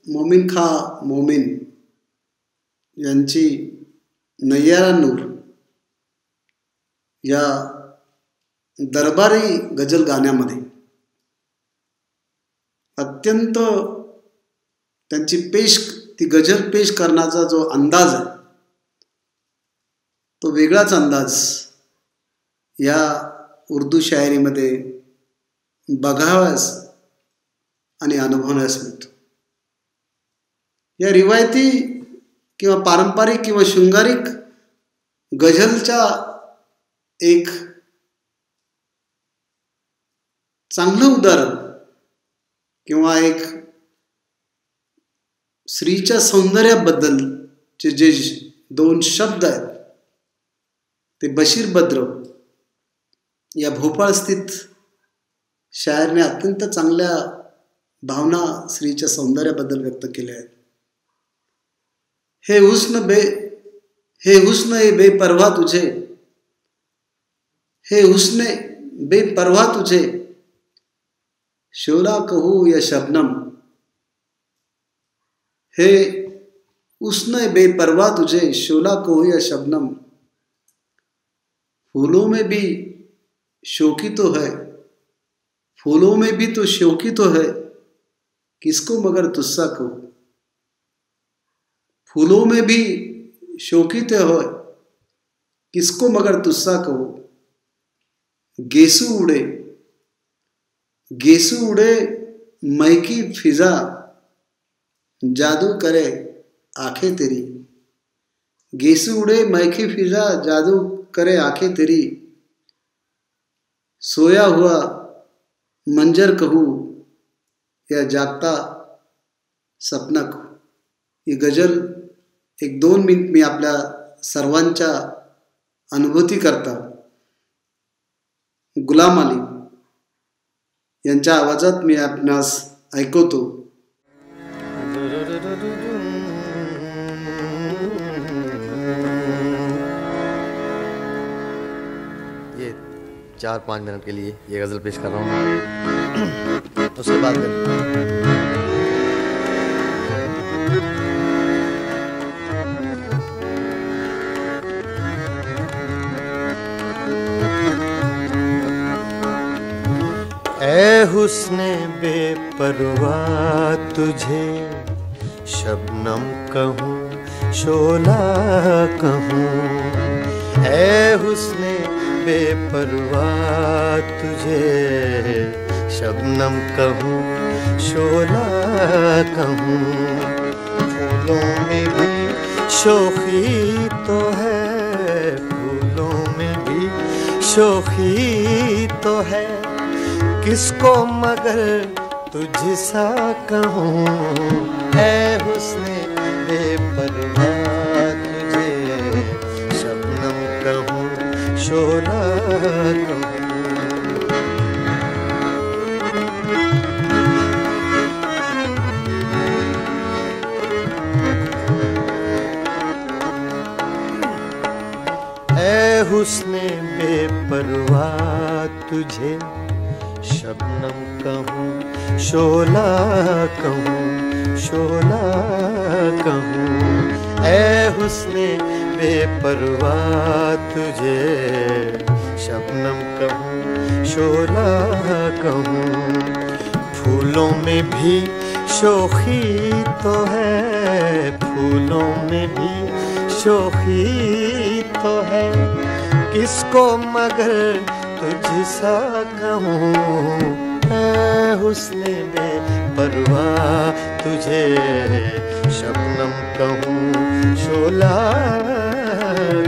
मोमीन खा मोमीन यांची नय्यारा नूर या दरबारी गजल गाण्यामध्ये अत्यंत त्यांची ती गजल पेश करण्याचा जो अंदाज आहे तो वेगळाच अंदाज या उर्दू शायरीमध्ये बघावयास आणि अनुभवण्यास मिळतो. या रिवायती किंवा पारंपरिक किंवा शृंगारिक गझलच्या एक चांगलं उदाहरण किंवा एक स्त्रीच्या सौंदर्याबद्दलचे जे 2 शब्द आहेत ते बशीर बद्र या भोपाळ स्थित शायरने अत्यंत चांगल्या भावना स्त्रीच्या सौंदर्याबद्दल व्यक्त केल्या आहेत. हे हुस्न ए बेपरवा तुझे, हे हुस्न बेपरवा तुझे, शोला कहूँ या शबनम, हे हुस्न बेपरवा तुझे, शोला कहूँ या शबनम, फूलों में भी शौकी तो है, फूलों में भी तो शौकी तो है, किसको मगर तुस्सा कहूँ, फूलों में भी शौकी तो है, किसको मगर तुस्सा कहूँ, गेसू उड़े मैकी फिजा, जादू करे आंखें तेरी, गेसू उड़े मैकी फिजा, जादू करे आंखें तेरी, सोया हुआ मंजर कहूँ या जागता सपना कहूँ. ही गजल 1-2 मिनिट मी आपल्या सर्वांच्या अनुभूती करता गुलाम अली यांच्या आवाजात मी आपणास ऐकवतो. ये 4-5 मिनट के लिए ये गज़ल पेश कर रहा हूँ, उसके बाद ऐ हुस्ने बेपरवा तुझे शबनम कहूँ शोला कहूँ, ऐ हुस्ने बेपरवा तुझे शबनम कहूँ शोला कहूँ, फूलों में भी शोखी तो है, फूलों में भी शोखी तो है, किसको मगर तुझसा कहूँ, ऐ हुस्ने बेपरवा तुझे शबनम कहूँ शोला कहूँ. ऐ हुस्ने बेपरवा तुझे शबनम कहूँ शोला कहूँ शोला कहूँ, ऐ हुस्ने बेपरवा तुझे शबनम कहूँ शोला कहूँ, फूलों में भी शोखी तो है, फूलों में भी शोखी तो है, किसको मगर तुझसा कहूँ, ऐ हुस्ने बेपरवा तुझे शबनम कहूँ शोला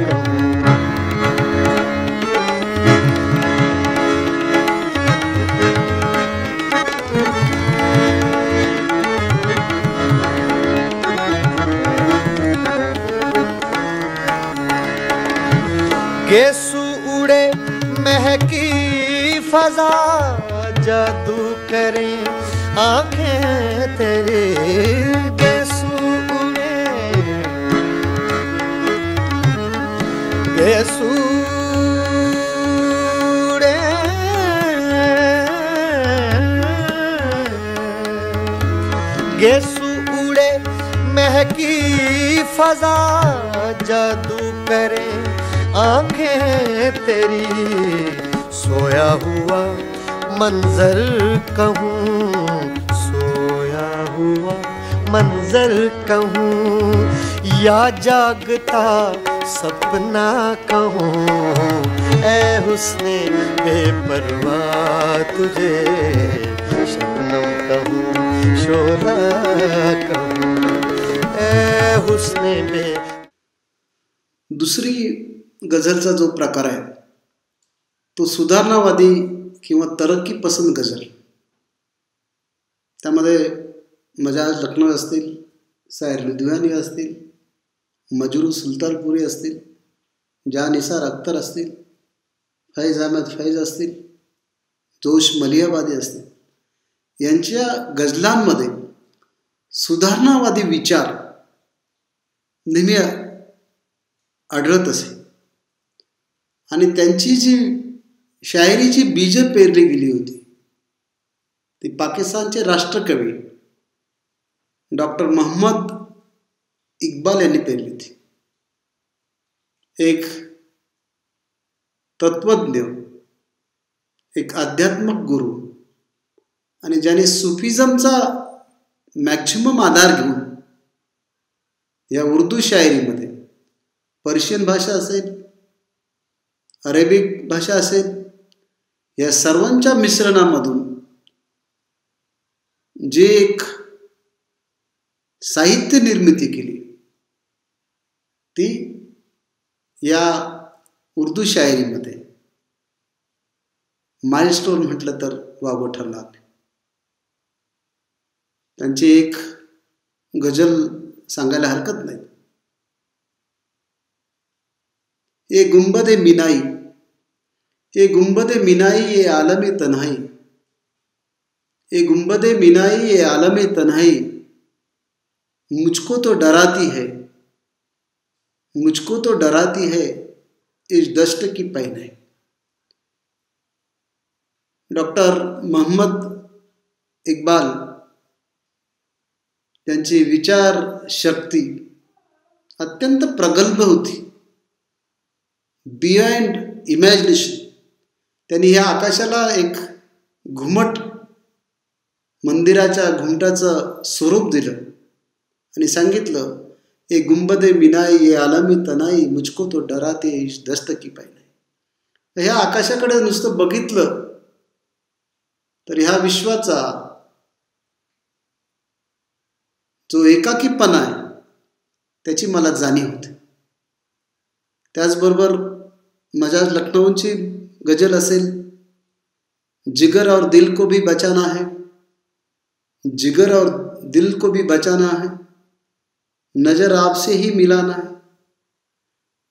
कहूँ. गेसू उड़े महकी फजा, जादू करें आंखें तेरे, गेसू उड़े गेसू उड़े उड़े महकी फजा जादू करे आंखें तेरी सोया हुआ मंजर कहूँ सोया हुआ मंजर कहूँ या जागता सपना कहूँ ऐ हुस्ने बेपरवाह तुझे शबनम कहूँ शोला कहूँ ऐ हुस्ने बे। दुसरी गझलचा जो प्रकार आहे तो सुधारणावादी किंवा तरक्की पसंत गझल. त्यामध्ये मजाज लखनौ असतील, शायर लुधियानी असतील, मजरू सुलतानपुरी असतील, जानिसार अख्तर असतील, फैज अहमद फैज असतील, जोश मलियाबादी असतील. यांच्या गझलांमध्ये सुधारणावादी विचार नेहमी आढळत असे आणि त्यांची जी शायरीची बीज पेरली गेली होती ती पाकिस्तानचे राष्ट्रकवी डॉक्टर मोहम्मद इक्बाल यांनी पेरली होती. एक तत्वज्ञ, एक आध्यात्मिक गुरु आणि ज्याने सुफिझमचा मॅक्झिमम आधार घेऊन या उर्दू शायरीमध्ये पर्शियन भाषा असेल, अरेबिक भाषा असेल, या सर्वांच्या मिश्रणामधून जे एक साहित्य निर्मिती केली ती या उर्दू शायरीमध्ये माइलस्टोन म्हटलं तर वावगं ठरणार. त्यांची एक गझल सांगायला हरकत नाही. ये गुंबदे मिनाई, ये गुंबदे मिनाई ये आलमे तन्हाई, ये गुंबदे मिनाई ये आलमे तन्हाई, मुझको तो डराती है, मुझको तो डराती है इस दश्त की पैनाई. डॉक्टर मोहम्मद इक्बाल त्यांची विचार शक्ती अत्यंत प्रगल्भ होती, बियॉन्ड इमॅजिनेशन. त्यांनी ह्या आकाशाला एक घुमट मंदिराच्या घुमटाचं स्वरूप दिलं आणि सांगितलं ये गुंबदे मिनाई ये आलमी तनाई मुझको तो डराते इस दस्त की पैनाई. ह्या आकाशाकडे नुसतं बघितलं तर ह्या विश्वाचा जो एकाकीपणा आहे त्याची मला जाणीव होते. त्याचबरोबर मजाज लखनौची गजल असेल, जिगर और दिल को भी बचाना है, जिगर और दिल को भी बचाना है, नजर आपसे ही मिलाना है,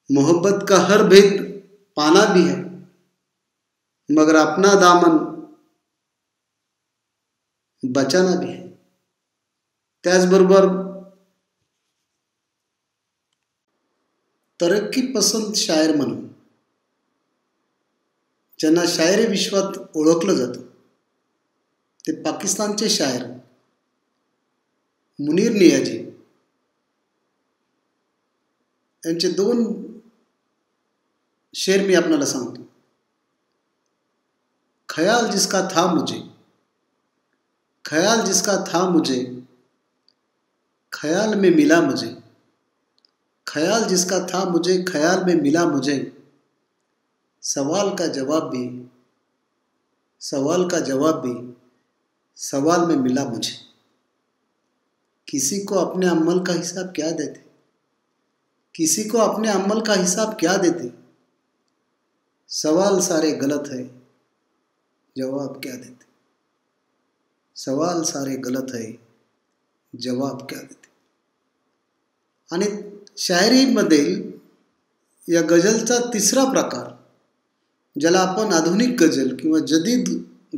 मोहब्बत का हर भेद पाना भी है, मगर अपना दामन बचाना भी है. त्याचबरोबर तरक्की पसंत शायर म्हणून ज्यांना शायरी विश्वात ओळखलं जातं ते पाकिस्तानचे शायर मुनीर नियाजी यांचे 2 शेर मी आपल्याला सांगतो. ख्याल जिसका था मुझे, ख्याल जिसका था मुझे, ख्याल में मिला मुझे, ख्याल जिसका था मुझे, ख्याल में मिला मुझे, सवाल का जवाब भी, सवाल का जवाब भी सवाल में मिला मुझे. किसी को अपने अमल का हिसाब क्या देते, किसी को अपने अमल का हिसाब क्या देते, सवाल सारे गलत है जवाब क्या देते, सवाल सारे गलत है जवाब क्या देते. आणि शायरीमधील या गझलचा तिसरा प्रकार ज्याला आपण आधुनिक गझल किंवा जदीद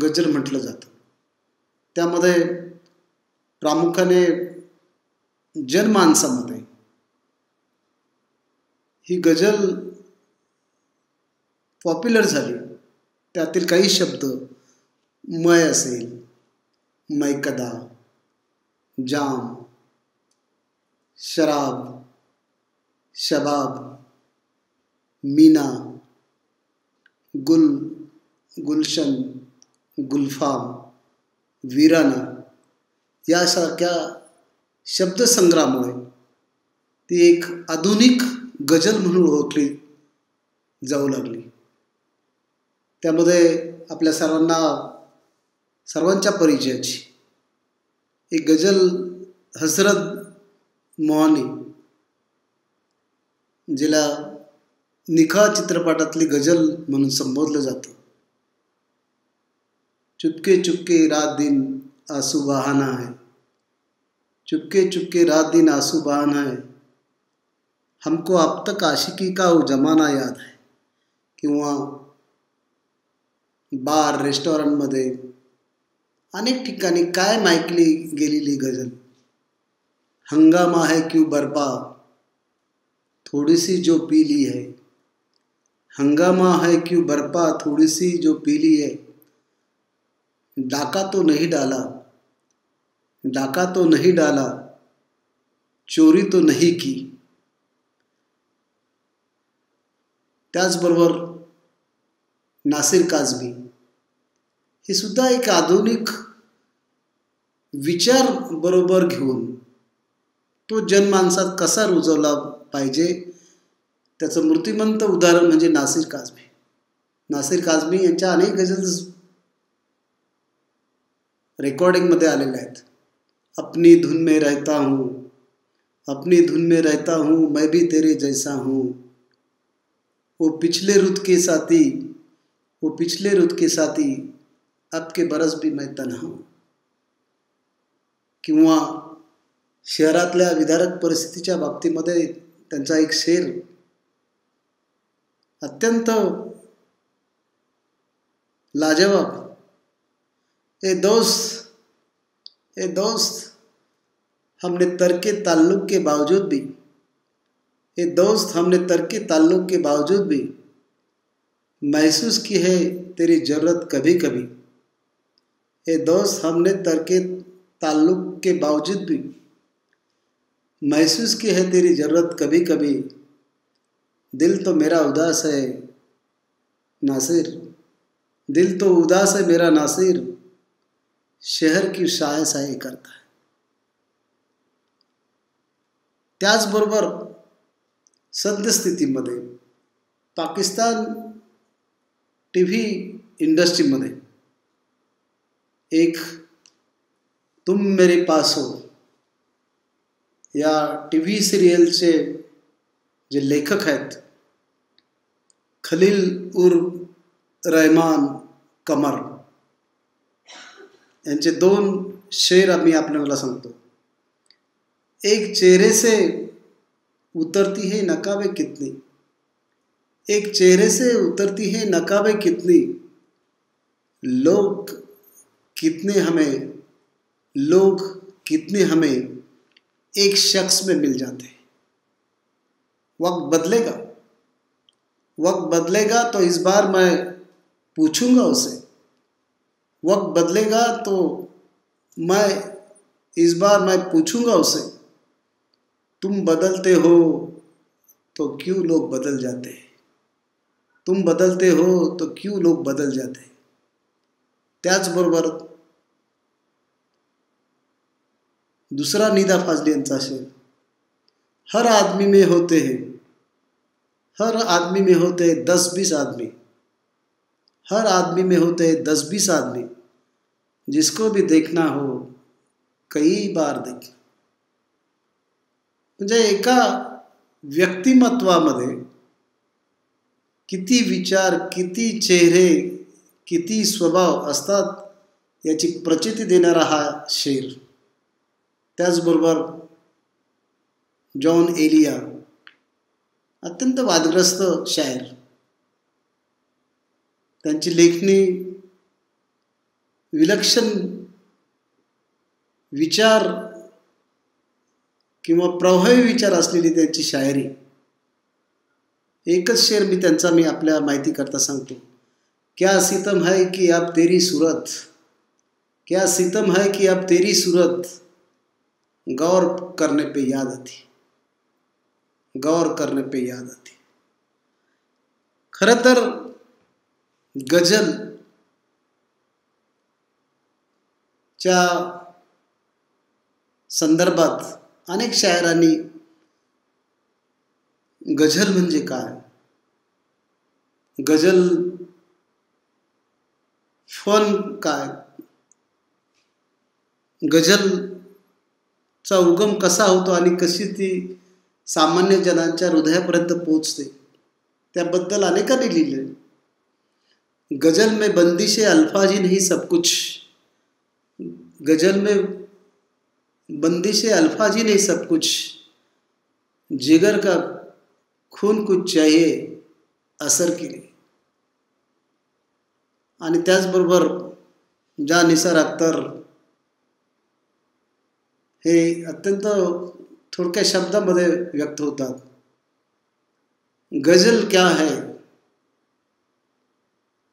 गझल म्हटलं जातं, त्यामध्ये प्रामुख्याने जनमानसामध्ये ही गझल पॉप्युलर झाली. त्यातील काही शब्द मय असेल, मैकदा, जाम, शराब, शबाब, मीना, गुल, गुलशन, गुलफाम, वीराना यासारख्या शब्दसंग्रहामुळे ती एक आधुनिक गझल म्हणून ओळखली जाऊ लागली. त्यामध्ये आपल्या सर्वांच्या परिचयाची एक गझल हजरत मोहानी, जिला निखा चित्रपटातली गझल म्हणून संबोधलं जातं. चुपके चुपके रात दिन आंसू बहाना है, चुपके चुपके रात दिन आंसू बहाना है, हमको अब तक आशिकी का वो जमाना याद है. किंवा बार, रेस्टॉरंटमध्ये अनेक ठिकाणी कायम ऐकली गेलेली गझल. हंगामा है क्यों बर्पा, थोड़ी सी जो पी ली है, हंगामा है क्यों बर्पा, थोड़ी सी जो पी ली है, डाका तो नहीं डाला, डाका तो नहीं डाला, चोरी तो नहीं की. त्याचबरोबर नासिर काझमी हे सुद्धा एक आधुनिक विचार बरोबर घेऊन तो जनमानसात कसा रुजवला पाहिजे त्याचं मूर्तिमंत उदाहरण म्हणजे नासिर काझमी. नासिर काझमी यांच्या अनेक गझल्स रेकॉर्डिंगमध्ये आलेल्या आहेत. अपनी धुन में रहता हूँ, अपनी धुन में रहता हूँ, मैं भी तेरे जैसा हूँ, वो पिछले रुत के साथी, वो पिछले रुत के साथी, अब के बरस भी मैं तन्हा हूँ. किंवा शहरातल्या विदारक परिस्थितीच्या बाबतीमध्ये त्यांचा एक शेर अत्यंत लाजवाब. ए दोस्त हमने तर्के ताल्लुक के बावजूद भी, ए दोस्त हमने तर्के ताल्लुक के बावजूद भी महसूस की है तेरी ज़रूरत कभी कभी. ए दोस्त हमने तर्के ताल्लुक के बावजूद भी महसूस की है तेरी ज़रूरत कभी कभी. दिल तो मेरा उदास है नासिर, दिल तो उदास है मेरा नासिर, शहर की शायशाई करता है. त्याचबरोबर सद्यस्थितीमध्ये पाकिस्तान टीव्ही इंडस्ट्रीमध्ये एक तुम मेरे पास हो या टीव्ही सिरियलचे जे लेखक आहेत खलील उर रहमान कमर यांचे 2 शेर आम्ही आपल्याला सांगतो. एक चेहरे से उतरती है नकाबे कितनी, एक चेहरे से उतरती है नकाबे कितनी, लोग कितने हमें एक शख्स में मिल जाते हैं. वक्त बदलेगा तो इस बार मैं पूछूंगा उसे, वक्त बदलेगा तो इस बार मैं पूछूंगा उसे, तुम बदलते हो तो क्यों लोग बदल जाते हैं, तुम बदलते हो तो क्यों लोग बदल जाते हैं. त्याचबरोबर दूसरा निदा फाजली यांचा शेर, हर आदमी में होते हैं 10-20 आदमी, हर आदमी में होते हैं 10-20 आदमी, जिसको भी देखना हो कई बार देखना. म्हणजे एका व्यक्तिमत्वामध्ये किती विचार, किती चेहरे, किती स्वभाव असतात याची प्रचिती देणारा हा शेर. त्याचबरोबर जॉन एलिया अत्यंत वादग्रस्त शायर, त्यांची लेखणी विलक्षण विचार किंवा प्रभावी विचार असलेली त्यांची शायरी. एकच शेर मी आपल्या माहिती करता सांगतो. क्या सितम है कि अब तेरी सूरत, क्या सितम है कि अब तेरी सूरत गौर करने पे याद आती. गौर करने पे याद आती। खरं तर गझल च्या संदर्भात अनेक शायरांनी गझल म्हणजे काय, गझल फन काय, गझलचा उगम कसा होतो आणि कशी ती सामान्य जनांच्या हृदयापर्यंत पोहोचते त्याबद्दल अनेकांनी लिहिले। गजल में बंदिशे अल्फाज ही नहीं सब कुछ, गजल में बंदिशे अल्फाज ही नहीं सब कुछ, जिगर का खून कुछ चाहिए असर के लिए। आणि त्याचबरोबर जा निसार अख्तर हे अत्यंत थोडक्या शब्दामध्ये व्यक्त होतात। गजल क्या है,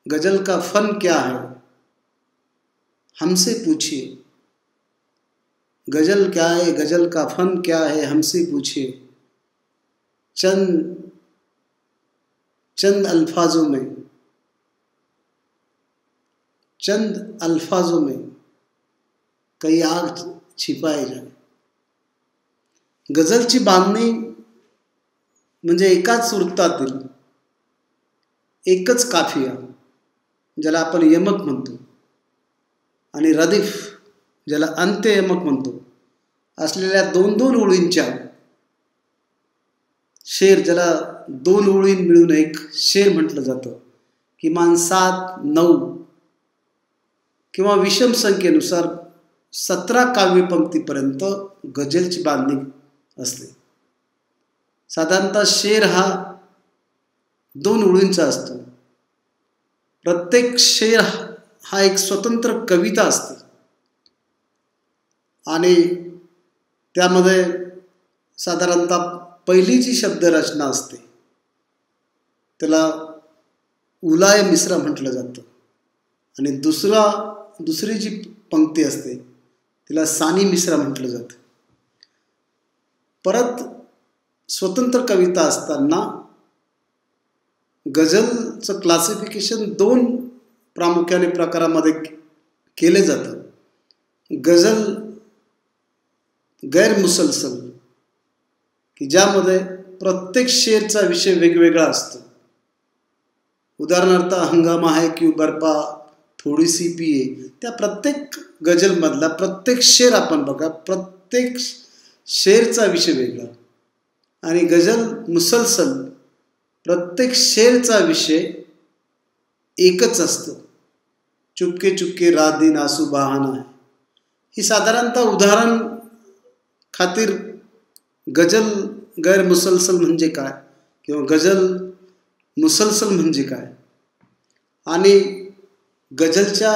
गजल का फन क्या है, हमसे पूछिए। गजल क्या है, गजल का फन क्या है, हमसे पूछिए। चंद अल्फाजों में, चंद अल्फाजों में कई आग छिपाए जाए। गझलची बांधणी म्हणजे एकाच वृत्तातील एकच काफिया ज्याला आपण यमक म्हणतो आणि रदीफ ज्याला अंत्ययमक म्हणतो असलेल्या दोन दोन ओळींच्या शेर ज्याला दोन ओळीं मिळून एक शेर म्हटलं जातं, किमान 7-9 किंवा विषम संख्येनुसार 17 काव्यपंक्तीपर्यंत गझलची बांधणी असते। साधारणतः शेर हा 2 ओळींचा असतो। प्रत्येक शेर हा एक स्वतंत्र कविता असते आणि त्यामध्ये साधारणतः पहिली जी शब्दरचना असते त्याला उलाय मिश्रा म्हटलं जातं आणि दुसरी जी पंक्ती असते तिला सानी मिश्रा म्हटलं जातं। परत स्वतंत्र कविता असताना गझलचं क्लासिफिकेशन 2 प्रामुख्याने प्रकारामध्ये केले जातं। गझल गैर मुसलसल की ज्यामध्ये प्रत्येक शेरचा विषय वेगवेगळा असतो। उदाहरणार्थ हंगामा है क्यों बरपा थोडी सी पिये, त्या प्रत्येक गझलमधला प्रत्येक शेर आपण बघा, प्रत्येक शेरचा विषय वेगळा। आणि गझल मुसलसल प्रत्येक शेरचा विषय एकच असतो। चुपके चुपके रात दिन आंसू बहाना है, ही साधारणतः उदाहरण खातीर गझल गैर मुसलसल म्हणजे काय किंवा गझल मुसलसल म्हणजे काय। आणि गझलच्या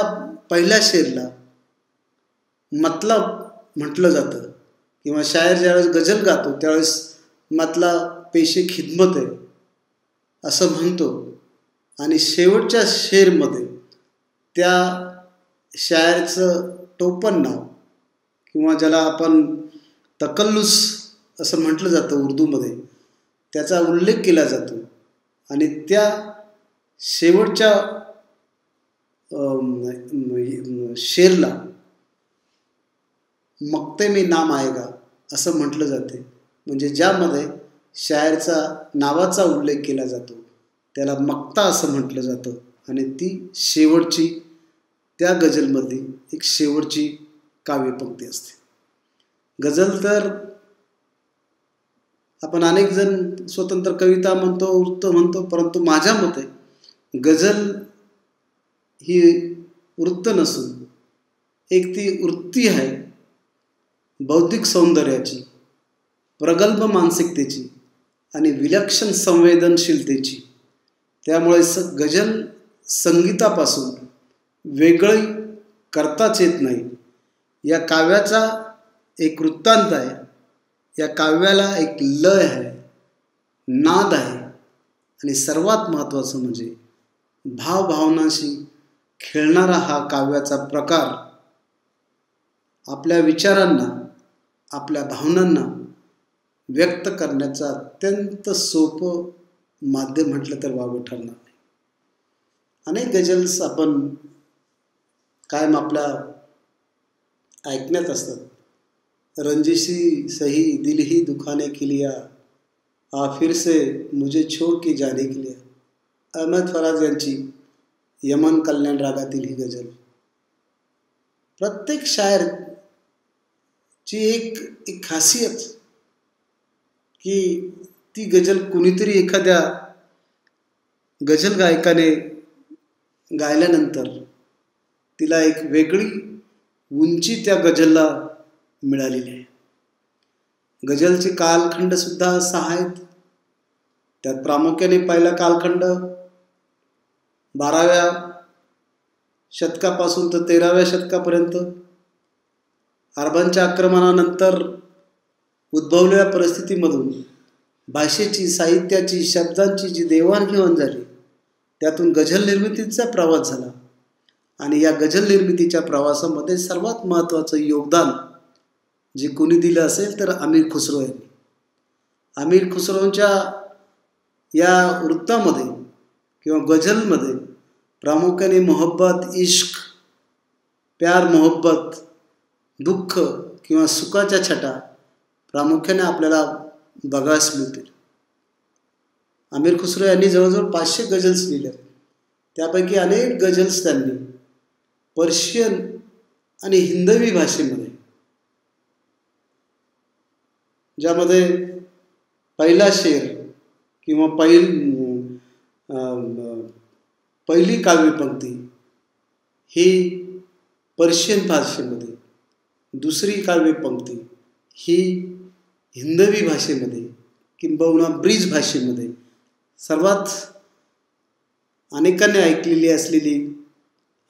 पहिल्या शेरला मतलब म्हटलं जातं किंवा शायर ज्यावेळेस गझल गातो त्यावेळेस मतलब पेशे खिदमत आहे असं म्हणतो आणि शेवटच्या शेरमध्ये त्या शायरचं टोपण नाव किंवा ज्याला आपण तकल्लुस असं म्हटलं जातं उर्दूमध्ये त्याचा उल्लेख केला जातो आणि त्या शेवटच्या शेरला मक्ते में नाम आएगा असं म्हटलं जाते, म्हणजे ज्यामध्ये शायरचा नावाचा उल्लेख केला जातो त्याला मक्ता असं म्हटलं जातं आणि ती शेवटची त्या गझलमधली एक शेवटची काव्यपंक्ती असते। गझल तर आपण अनेक जण स्वतंत्र कविता म्हणतो, वृत्त म्हणतो, परंतु माझ्या मते गझल ही वृत्त नसून एक ती वृत्ती आहे बौद्धिक सौंदर्याची, प्रगल्भ मानसिकतेची आणि विलक्षण संवेदनशीलतेची। त्यामुळे गझल संगीतापासून वेगळी करताच येत नाही। या काव्याचा एक वृत्तांत आहे, या काव्याला एक लय आहे, नाद आहे आणि सर्वात महत्त्वाचं म्हणजे भावभावनाशी खेळणारा हा काव्याचा प्रकार आपल्या विचारांना, आपल्या भावनांना व्यक्त करण्याचं अत्यंत सोपं माध्यम म्हटलं तर वावं ठरणार नाही. अनेक गझल्स आपण कायम आपल्या ऐकण्यात असतात. रंजिशी सही दिल ही दुखाने के लिया, आ फिर से मुझे छोड़ के जाने के लिया. अहमद फराज यांची यमन कल्याण रागातील ही गझल. प्रत्येक शायरची एक खासियत की ती गझल कुणीतरी एखाद्या गझल गायकाने गायल्यानंतर तिला एक वेगळी उंची त्या गझलला मिळालेली आहे. गझलचे कालखंड सुद्धा 6 आहेत. त्यात प्रामुख्याने पहिला कालखंड 12व्या शतकापासून तर 13व्या शतकापर्यंत अरबांच्या आक्रमणानंतर उद्भवलेल्या परिस्थितीमधून भाषेची, साहित्याची, शब्दांची जी देवाणघेवाण झाली त्यातून गझल निर्मितीचा प्रवास झाला. आणि या गझल निर्मितीच्या प्रवासामध्ये सर्वात महत्त्वाचं योगदान जे कोणी दिलं असेल तर अमीर खुसरो यांनी. अमीर खुसरोंच्या या वृत्तामध्ये किंवा गझलमध्ये प्रामुख्याने मोहब्बत, इश्क, प्यार, मोहब्बत, दुःख किंवा सुखाच्या छटा प्रामुख्याने आपल्याला बघायस मिळतील. अमीर खुसरो यांनी जवळजवळ 500 गझल्स लिहिल्या. त्यापैकी अनेक गझल्स त्यांनी पर्शियन आणि हिंदवी भाषेमध्ये, ज्यामध्ये पहिला शेर किंवा पहिली काव्यपंक्ती ही पर्शियन भाषेमध्ये, दुसरी काव्यपंक्ती ही हिंदवी भाषेमध्ये किंबहुना ब्रिज भाषेमध्ये, सर्वात अनेकांनी ऐकलेली असलेली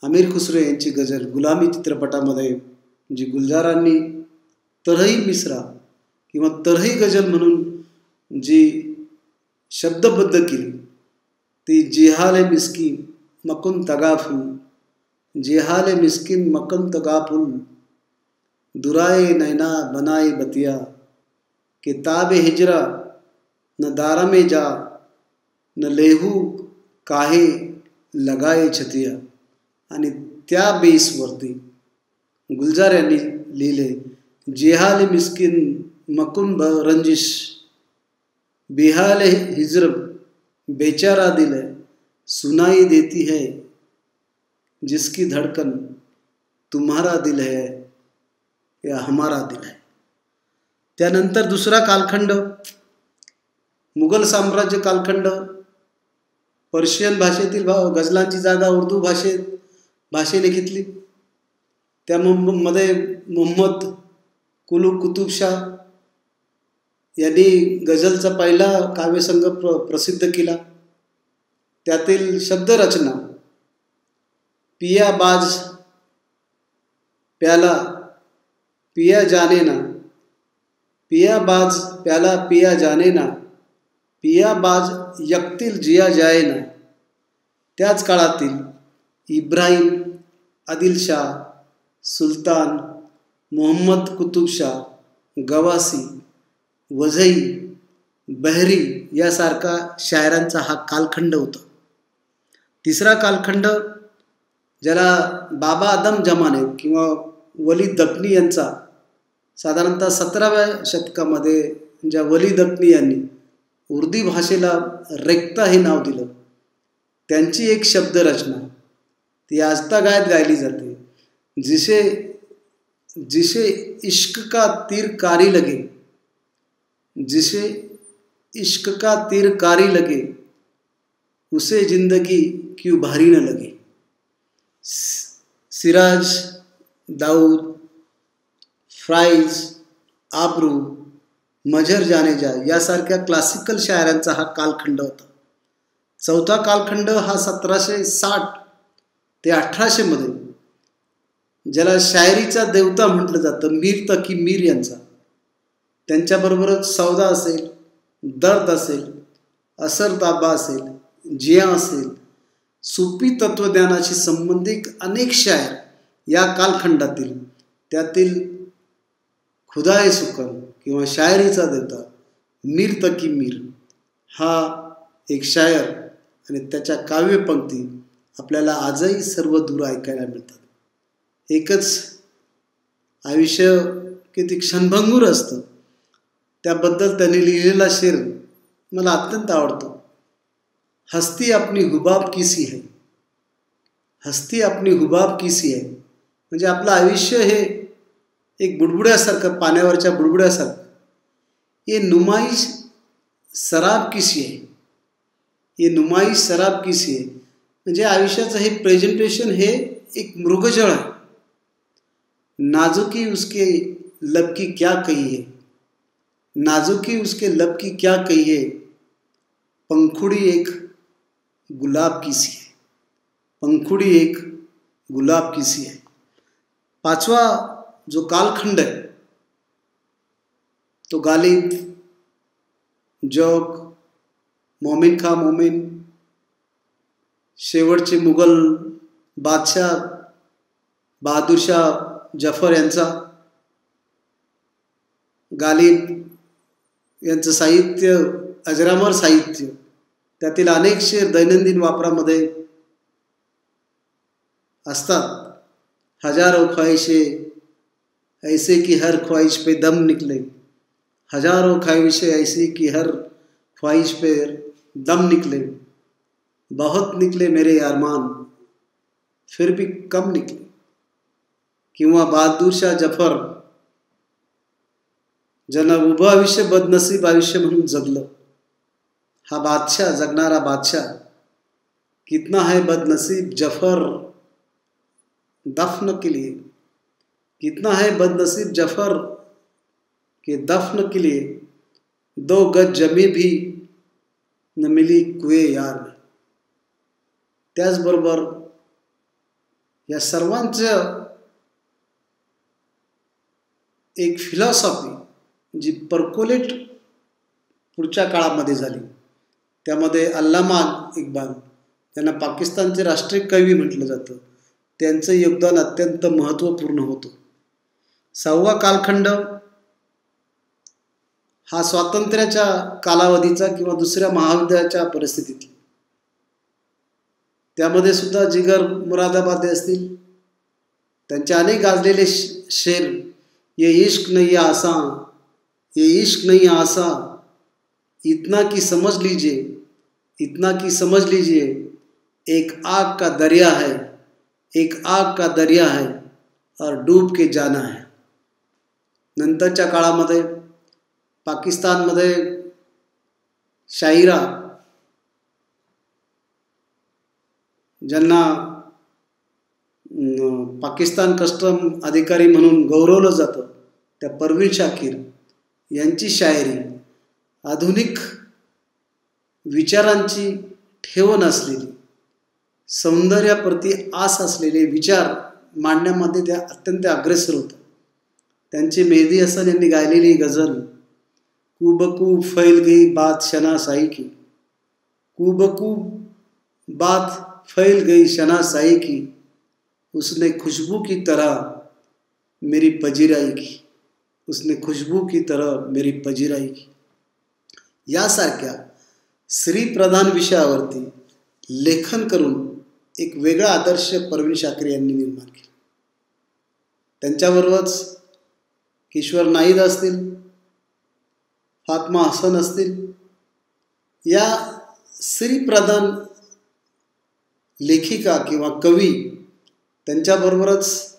अमीर खुसरो यांची गझल गुलामी चित्रपटामध्ये जी गुलजारांनी तरही मिसरा किंवा तरही गझल म्हणून जी शब्दबद्ध केली ती जिहाल मिस्किन मकुन तगाफुल, जिहाल मिस्किन मकुन तगाफुल, दुराए नैना बनाए बतिया, किताब हिजरा न दारा में जा, न लेहू काहे लगाए छतिया. आणि त्या बेसवरती गुलजार यांनी लिहिले जिहाल मिस्किन मकुन रंजिश, बिहाल हिजर बेचारा दिल है, सुनाई देती है जिसकी धड़कन तुम्हारा दिल है या हमारा दिल है. त्यानंतर दुसरा कालखंड मुघल साम्राज्य कालखंड. पर्शियन भाषेतील गझलांची जागा उर्दू भाषेने घेतली. त्यामध्ये मोहम्मद कुतुब शाह यांनी गझलचा पहिला काव्यसंग्रह प्रसिद्ध केला. त्यातील शब्दरचना पिया बाज प्याला पिया जाने ना, पिया बाज प्याला पिया जाने ना, पिया बाज यक्तिल जिया जाए ना. त्याच काळातील इब्राहिम, आदिलशाह, सुलतान, मोहम्मद कुतुब शाह, गवासी, वझई, बहरी यासारखा शायरांचा हा कालखंड होता. तिसरा कालखंड ज्याला बाबा आदम जमाने किंवा वली दखनी यांचा साधारणतः 17व्या शतकामध्ये ज्या वली दखनी यांनी उर्दू भाषेला रेक्ता हे नाव दिलं, त्यांची एक शब्दरचना ती आजतागायत गायली जाते. जिसे इश्क का तीर कारी लगे, जिसे इश्क का तीर कारी लगे, उसे जिंदगी क्यों भारी न लगे. सिराज, दाऊद, फ्राइज, आबरू, मजर जाने जा यासारख्या क्लासिकल शायरांचा हा कालखंड होता. चौथा कालखंड हा 1760 ते 1800 मध्ये ज्याला शायरीचा देवता म्हटलं जातं मीर तकी मीर यांचा, त्यांच्याबरोबरच सौदा असेल, दर्द असेल, असर ताबा असेल, जिया असेल, सुफी तत्वज्ञानाशी संबंधित अनेक शायर या कालखंडातील, त्यातील खुदाए सुकन किंवा शायरीचा देवता मीर तकी मीर हा एक शायर आणि त्याच्या काव्यपंक्ती आपल्याला आजही सर्व दूर ऐकायला मिळतात. एकच आयुष्य किती क्षणभंगूर असतं त्याबद्दल त्यांनी लिहिलेला शेर मला अत्यंत आवडतो. हस्ती अपनी हुबाब किसी है, हस्ती अपनी हुबाब किसी है. म्हणजे आपलं आयुष्य हे एक बुडबुड्यासारखं, पाण्यावरच्या बुडबुड्यासारखं. ये नुमाइश शराब किसी है, ये नुमाइश शराब किसी है. म्हणजे आयुष्याचं हे प्रेझेंटेशन हे एक मृगजळ आहे. नाजुकी उसके लब की क्या कही है, नाजुकी उसके लब की क्या कही है, पंखुड़ी एक गुलाब किसी है, पंखुड़ी एक गुलाब किसी है. पाचवा जो कालखंड आहे तो गालिब, जोग, मोमिन खां मोमिन, शेवटचे मुघल बादशाह बहादूरशाह जफर यांचा. गालिब यांचं साहित्य अजरामर साहित्य, त्यातील अनेक शेर दैनंदिन वापरामध्ये असतात. हजारों ख्वाहिशें ऐसे की हर ख्वाहिश पे दम निकले, हजारों ख्वाहिशें ऐसी की हर ख्वाहिश पे दम निकले, बहुत निकले मेरे अरमान फिर भी कम निकले. किंवा बहादूरशाह जफर ज्यांना उभं आयुष्य बदनसीब आयुष्य म्हणून जगलं. हा बादशाह, जगणारा बादशाह, कितना है बदनसीब जफर दफन के लिए, कितना है बदनसीब जफर के दफन के लिए, 2 गज जमी भी न मिली कुए यार में. त्याचबरोबर या सर्वांचं एक फिलॉसॉफी जी परकोलेट पुढच्या काळामध्ये झाली, त्यामध्ये अल्लामा इक्बाल यांना पाकिस्तानचे राष्ट्रीय कवी म्हटलं जातं, त्यांचं योगदान अत्यंत महत्त्वपूर्ण होतं. 6वा कालखंड हा स्वातंत्र्याच्या कालावधीचा किंवा दुसऱ्या महायुद्धाच्या परिस्थितीत. त्यामध्ये सुद्धा जिगर मुरादाबादी असतील, त्यांचे अनेक गाजलेले शेर, ये इश्क नहीं आसां, ये इश्क नहीं आसां, इतना की समझ लीजिए, इतना की समझ लीजिए, एक आग का दरिया है, एक आग का दरिया है और डूब के जाना है. नंतरच्या काळामध्ये पाकिस्तानमध्ये शाहिरा, ज्यांना पाकिस्तान कस्टम अधिकारी म्हणून गौरवलं जातं, त्या परवीन शाकीर यांची शायरी आधुनिक विचारांची ठेवण असलेली, सौंदर्याप्रती आस असलेले विचार मांडण्यामध्ये त्या अत्यंत अग्रेसर होत्या. त्यांची मेहदी हसन यांनी गायलेली गझल, कुबकू फैल गई बात शनासाई की, कुबकू बात फैल गई शनासाई की, उसने खुशबू की तरह मेरी पजीराई की, उसने खुशबू की तरह मेरी पजीराई की. यासारख्या स्त्रीप्रधान विषयावरती लेखन करून एक वेगळा आदर्श परवीन शाकीर यांनी निर्माण केला. त्यांच्याबरोबरच किशोर नाईद असतील, फातमा हसन असतील, या स्त्रीप्रधान लेखिका किंवा कवी, त्यांच्याबरोबरच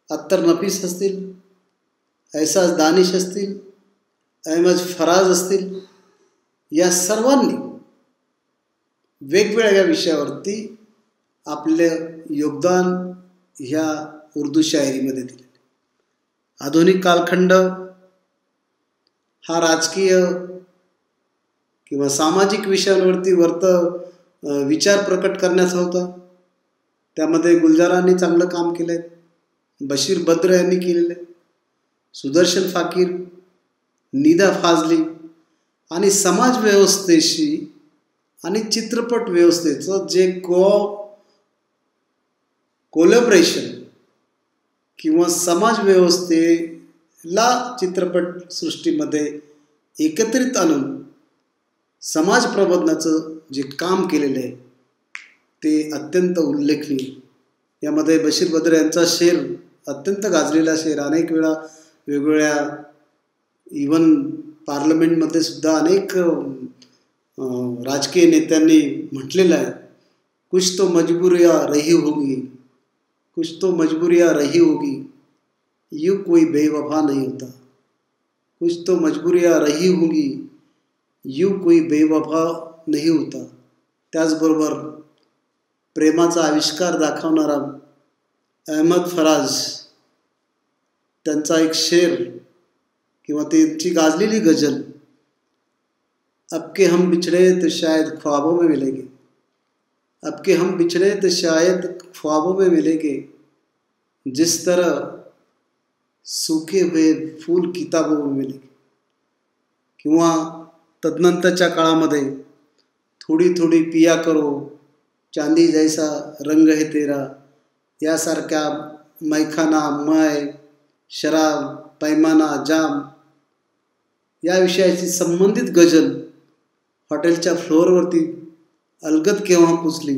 अत्तर नफीस असतील, एहसास दानिश असतील, अहमद फराज असतील, या सर्वांनी वेगवेगळ्या विषयावरती आपले योगदान ह्या उर्दू शायरीमध्ये दिले. आधुनिक कालखंड हा राजकीय किंवा सामाजिक विषयांवरती विचार प्रकट करण्याचा होता. त्यामध्ये गुलजारांनी चांगलं काम केलं आहे, बशीर बद्र यांनी केलेलं आहे, सुदर्शन फाकीर, निदा फाजली, आणि समाज व्यवस्थेशी आणि चित्रपट व्यवस्थेचं जे कोलॅबरेशन किंवा समाज व्यवस्थेला चित्रपट सृष्टीमध्ये एकत्रित आणून समाज प्रबोधनाचं जे काम केलेलं आहे ते अत्यंत उल्लेखनीय. यामध्ये बशीर बद्र यांचा शेर अत्यंत गाजलेला शेर, अनेक वेळा वेगवेगळ्या इवन पार्लमेंटमध्ये सुद्धा अनेक राजकीय नेत्यांनी म्हटलेलं आहे, कुछ तो मजबूरियाँ रही होगी, कुछ तो मजबूरियाँ रही होगी, यूँ कोई बेवफा नहीं होता, कुछ तो मजबूरियाँ रही होगी, यूँ कोई बेवफा नहीं होता. त्याचबरोबर प्रेमाचा आविष्कार दाखवणारा अहमद फराज त्यांचा एक शेर किंवा त्यांची गाजलेली गझल, अब के हम बिछड़े तो शायद ख्वाबों में मिलेंगे, अब के हम बिछड़े तो शायद ख्वाबों में मिलेंगे, जिस तरह सूखे हुए फूल किताबों में मिलेंगे. किंवा तदनंतरच्या काळामध्ये थोडी थोडी पिया करो, चांदी जैसा रंग है तेरा, यासारख्या मैखाना, मय, शराब, पैमाना, जाम या विषयाशी संबंधित गझल हॉटेलच्या फ्लोअरवरती अलगद केव्हा पुसली.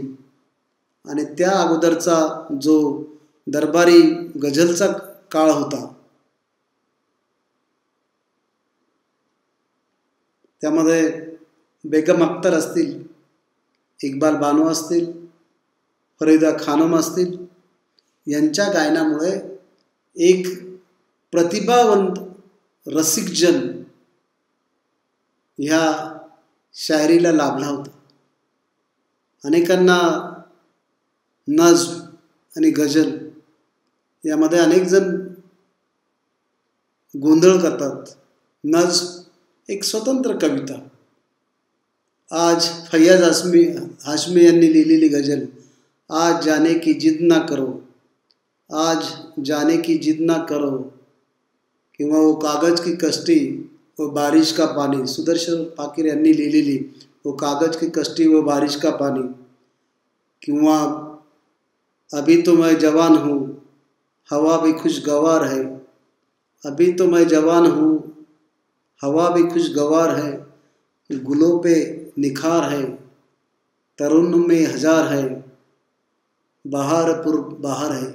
आणि त्या अगोदरचा जो दरबारी गझलचा काळ होता त्यामध्ये बेगम अख्तर असतील, इक्बाल बानो असतील, फरीदा खानम असतील, यांच्या गायनामुळे एक प्रतिभावंत रसिकजन ह्या शायरीला लाभला होता. अनेकांना नज्म आणि गझल यामध्ये अनेक जण गोंधळ करतात. नज्म एक स्वतंत्र कविता. आज फैयाज हाशमी यांनी लिहिलेली गझल, आज जाने की जिद ना करो, आज जाने की जिद ना करो, किंवा वो कागज की कश्ती वो बारिश का पानी, सुदर्शन फाकीर यांनी लिहिलेली वो कागज की कश्ती वो बारिश का पानी, किंवा अभी तो मैं जवान हूँ हवा भी खुशगवार है, अभी तो मैं जवान हूँ हवा भी खुशगवार है, गुलों पे निखार है, तरुण में हजार है, बहारपुर बहार है.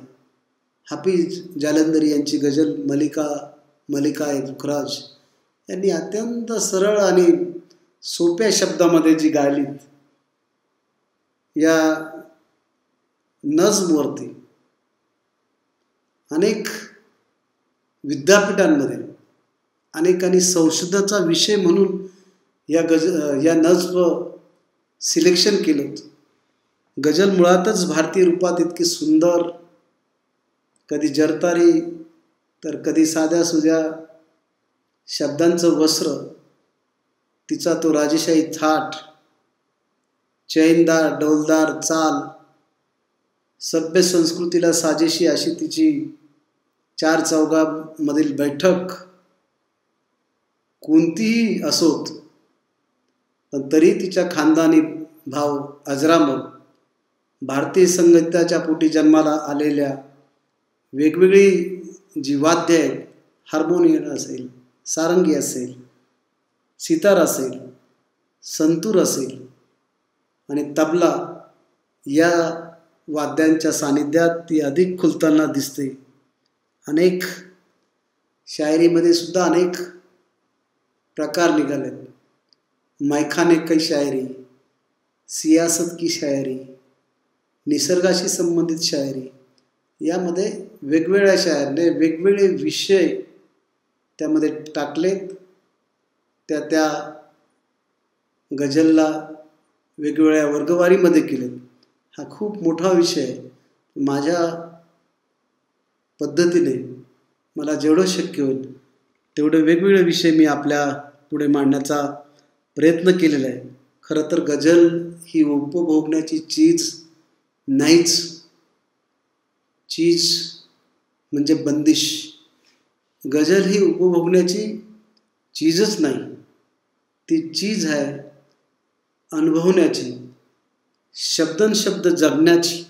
हाफिज जालंधरी यांची गझल मलिका पुखराज यांनी अत्यंत सरळ आणि सोप्या शब्दामध्ये जी गायलीत, या नज्मवरती अनेक विद्यापीठांमध्ये अनेकांनी संशोधनाचा विषय म्हणून या नज्म सिलेक्शन केलं होतं. गझल मुळातच भारतीय रूपात इतकी सुंदर, कधी जरतारी तर कधी साध्या सुध्या शब्दांचं वस्त्र, तिचा तो राजेशाही थाट, चैनदार डौलदार चाल, सभ्य संस्कृतीला साजेशी अशी तिची चार चौघामधील बैठक कोणतीही असोत, पण तरी तिच्या खानदानी भाव अजरामर, भारतीय संगीताच्या पोटी जन्माला आलेल्या वेगवेगळी जी वाद्य आहेत, हार्मोनियम असेल, सारंगी असेल, सितार असेल, संतूर असेल आणि तबला, या वाद्यांच्या सानिध्यात ती अधिक खुलताना दिसते. अनेक शायरीमध्ये सुद्धा अनेक प्रकार निघालेत. मैखाने की शायरी, सियासत की शायरी, निसर्गाशी संबंधित शायरी, यामध्ये वेगवेगळ्या शायरने वेगवेगळे विषय त्यामध्ये टाकलेत. त्या गझलला वेगवेगळ्या वर्गवारीमध्ये केलेत. हा खूप मोठा विषय आहे. माझ्या पद्धतीने मला जेवढं शक्य होईल तेवढे वेगवेगळे विषय मी आपल्या पुढे मांडण्याचा प्रयत्न केलेला आहे. खरं तर गझल ही उपभोगण्याची चीज नाहीच. चीज म्हणजे बंदिश. गझल ही उपभोगण्याची चीजच नाही, ती चीज आहे अनुभवण्याची, शब्दनशब्द जगण्याची,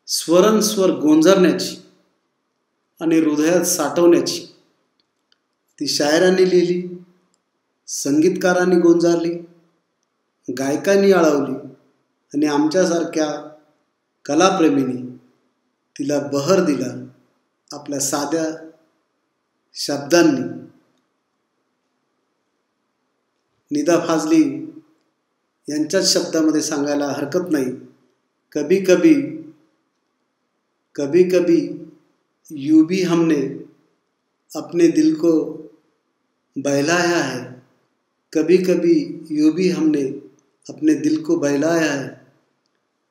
स्वरनस्वर गोंजारण्याची आणि हृदयात साठवण्याची. ती शायरांनी लिहिली, संगीतकारांनी गोंजारली, गायकांनी आळवली आणि आमच्यासारख्या कलाप्रेमींनी तिला बहर दिला आपल्या साध्या शब्दांनी. निदा फाजली यांच्याच शब्दामध्ये सांगायला हरकत नाही, कभी कभी कभी कभी यूं भी हमने अपने दिल को बहलाया है, कभी कभी यूं भी हमने अपने दिल को बहलाया है.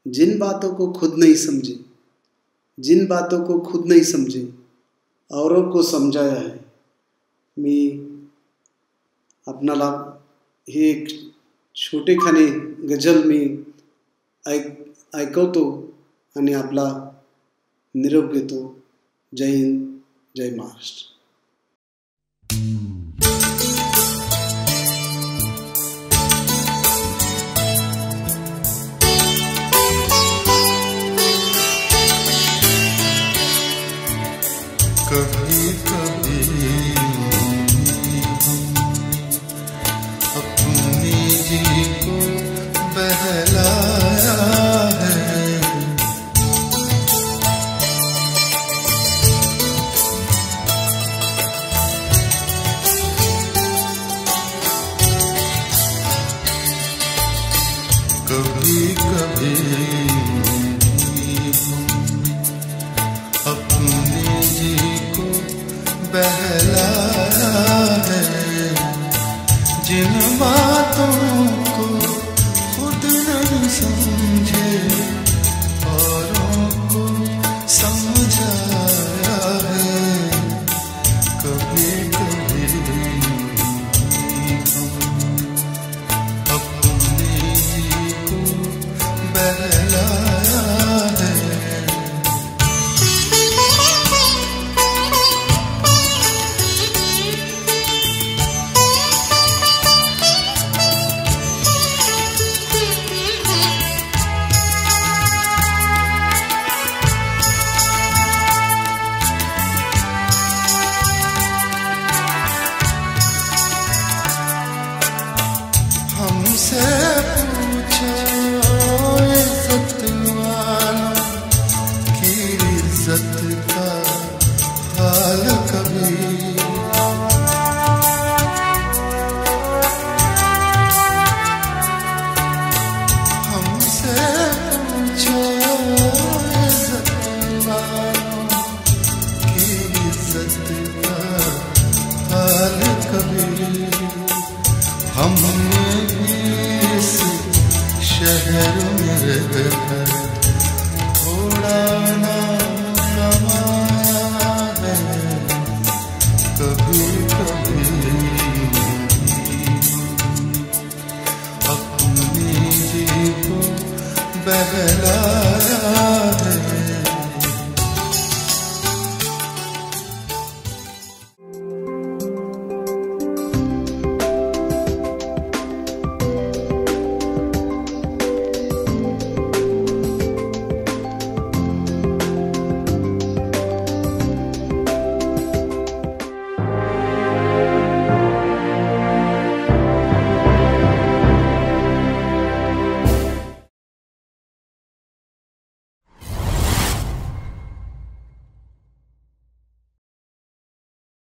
जिन बातों को खुद नहीं समझे, जिन बातों को खुद नहीं समझे औरों को समझाया है. मी आपणाला हे एक छोटेखानी गझल मी ऐकवतो आणि आपला निरोप घेतो. जय हिंद, जय महाराष्ट्र. कभी कभी अपनी जी को बहलाया है, कभी कभी अपनी जी को बहलाया है. जिन बातों को खुद नहीं समझे औरों को समझाया है. कभी कभी अपनी जी को बहलाया है. हमसे पूछो इज्जत वालों की इज्जत का हाल कभी. हमसे पूछो इज्जत वालों की इज्जत का हाल कभी. हमने इस शहर में रहकर थोड़ा नाम कमाया है. कभी कभी अपनी जी को बहला